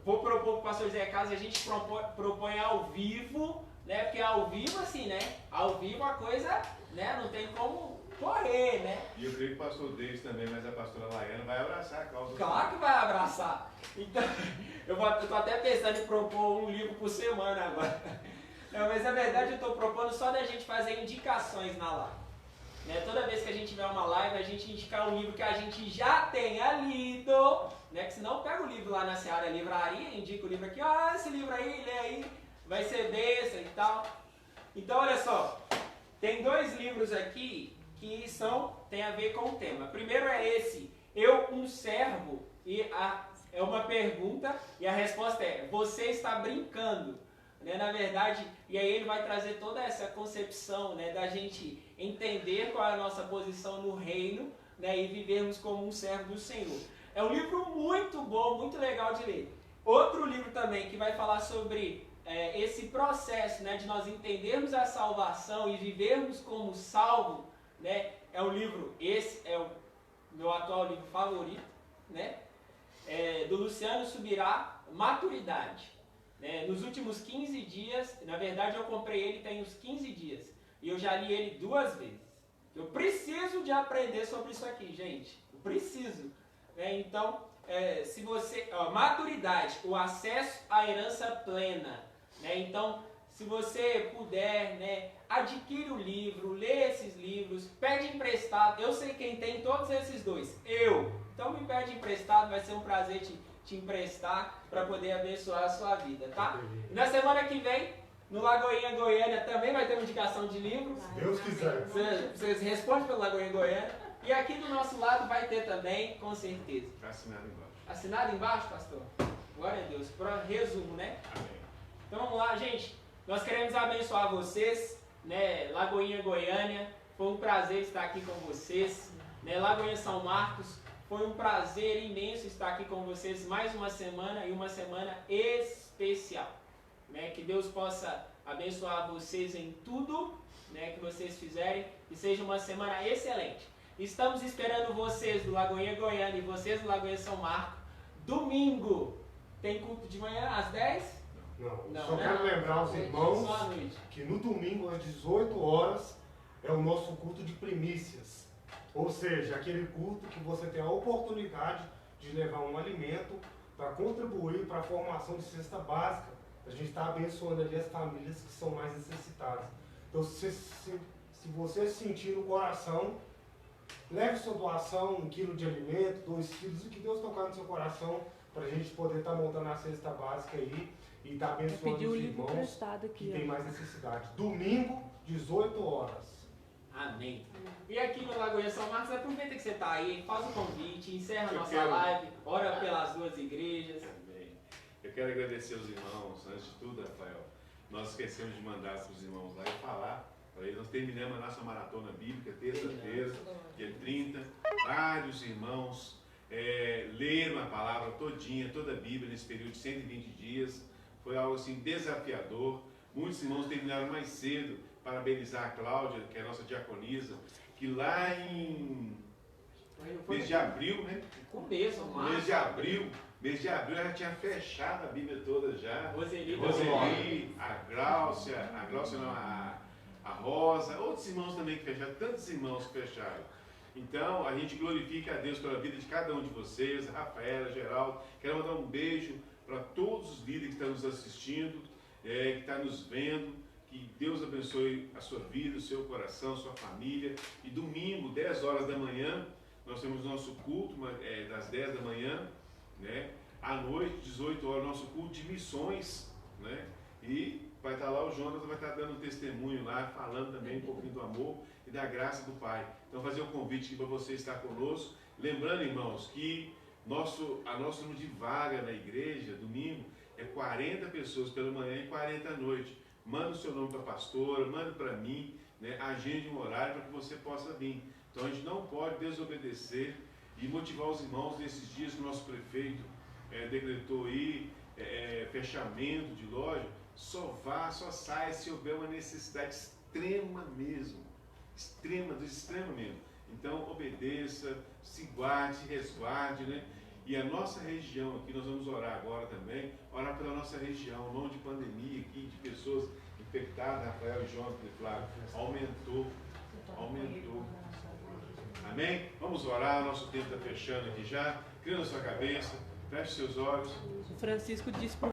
vou propor para o pastor Zé Carlos, a gente propõe ao vivo, né? Porque ao vivo, assim, né? Ao vivo a coisa, né? Não tem como correr, né? E eu creio que o pastor Deus também, mas a pastora Laiana vai abraçar a causa. Claro que vai abraçar. Então, eu tô até pensando em propor um livro por semana agora. Não, mas na verdade eu estou propondo só da gente fazer indicações na live. Né? Toda vez que a gente tiver uma live, a gente indicar um livro que a gente já tenha lido, né? Que senão pega o livro lá na Seara Livraria, indica o livro aqui, esse livro aí, lê aí, vai ser desse e tal. Então olha só, tem 2 livros aqui que tem a ver com o tema. Primeiro é esse, Eu, um servo, e é uma pergunta e a resposta é, você está brincando? Né? Na verdade, e aí ele vai trazer toda essa concepção, né, da gente entender qual é a nossa posição no reino, né, e vivermos como um servo do Senhor. É um livro muito bom, muito legal de ler. Outro livro também que vai falar sobre esse processo, né, de nós entendermos a salvação e vivermos como salvo, né, é um livro, esse é o meu atual livro favorito, né, do Luciano Subirá, Maturidade. Nos últimos 15 dias, na verdade eu comprei ele tem uns 15 dias, e eu já li ele 2 vezes. Eu preciso de aprender sobre isso aqui, gente, eu preciso. Então, se você, maturidade, o acesso à herança plena. Então, se você puder, adquire o livro, lê esses livros, pede emprestado. Eu sei quem tem todos esses 2, então me pede emprestado, vai ser um prazer te emprestar para poder abençoar a sua vida, tá? E na semana que vem, no Lagoinha Goiânia também vai ter uma indicação de livro. Se Deus quiser. Vocês respondem pelo Lagoinha Goiânia. E aqui do nosso lado vai ter também, com certeza. Assinado embaixo. Assinado embaixo, pastor? Glória a Deus. Para resumo, né? Amém. Então vamos lá, gente. Nós queremos abençoar vocês, Lagoinha Goiânia. Foi um prazer estar aqui com vocês. Lagoinha São Marcos. Foi um prazer imenso estar aqui com vocês mais uma semana e uma semana especial. Que Deus possa abençoar vocês em tudo, que vocês fizerem e seja uma semana excelente. Estamos esperando vocês do Lagoinha Goiânia e vocês do Lagoinha São Marcos. Domingo tem culto de manhã às 10? Não, só quero lembrar os irmãos que no domingo às 18 horas é o nosso culto de primícias. Ou seja, aquele culto que você tem a oportunidade de levar um alimento para contribuir para a formação de cesta básica. A gente está abençoando ali as famílias que são mais necessitadas. Então, se você sentir no coração, leve sua doação, 1 quilo de alimento, 2 quilos, o que Deus tocar no seu coração, para a gente poder estar montando a cesta básica aí e estar abençoando os irmãos que têm mais necessidade. Domingo, 18 horas. Amém. E aqui no Lagoinha São Marcos, aproveita que você está aí, faz o convite, encerra a nossa live, ora pelas duas igrejas. Amém. Eu quero agradecer aos irmãos, antes de tudo, Rafael. Nós esquecemos de mandar para os irmãos lá e falar para eles. Nós terminamos a nossa maratona bíblica, terça-feira, dia 30. Vários irmãos leram a palavra todinha, toda a Bíblia, nesse período de 120 dias. Foi algo assim desafiador. Muitos irmãos terminaram mais cedo. Parabenizar a Cláudia, que é a nossa diaconisa, que lá em mês de abril, né? Mês de abril ela tinha fechado a Bíblia toda já. Roseli, a Gláucia não, a Rosa, outros irmãos também que fecharam, tantos irmãos que fecharam. Então, a gente glorifica a Deus pela vida de cada um de vocês, a Rafaela, Geraldo. Quero mandar um beijo para todos os líderes que estão nos assistindo, que estão nos vendo. Que Deus abençoe a sua vida, o seu coração, a sua família. E domingo, 10 horas da manhã, nós temos nosso culto, das 10 da manhã, né? À noite, 18 horas, nosso culto de missões, né? E vai estar lá o Jonas, vai estar dando um testemunho lá, falando também um pouquinho do amor e da graça do Pai. Então, fazer um convite aqui para você estar conosco. Lembrando, irmãos, que nosso número de vaga na igreja, domingo, é 40 pessoas pela manhã e 40 à noite. Manda o seu nome para a pastora, manda para mim, né? Agende um horário para que você possa vir. Então, a gente não pode desobedecer e motivar os irmãos nesses dias que o nosso prefeito decretou aí, fechamento de loja. Só saia se houver uma necessidade extrema mesmo. Extrema mesmo. Então, obedeça, se guarde, se resguarde, né? E a nossa região aqui, nós vamos orar agora também, orar pela nossa região, não de pandemia aqui, de pessoas infectadas, Rafael, João e Flávio, aumentou. Amém? Vamos orar, nosso tempo está fechando aqui já. Inclina a sua cabeça, feche seus olhos. Francisco disse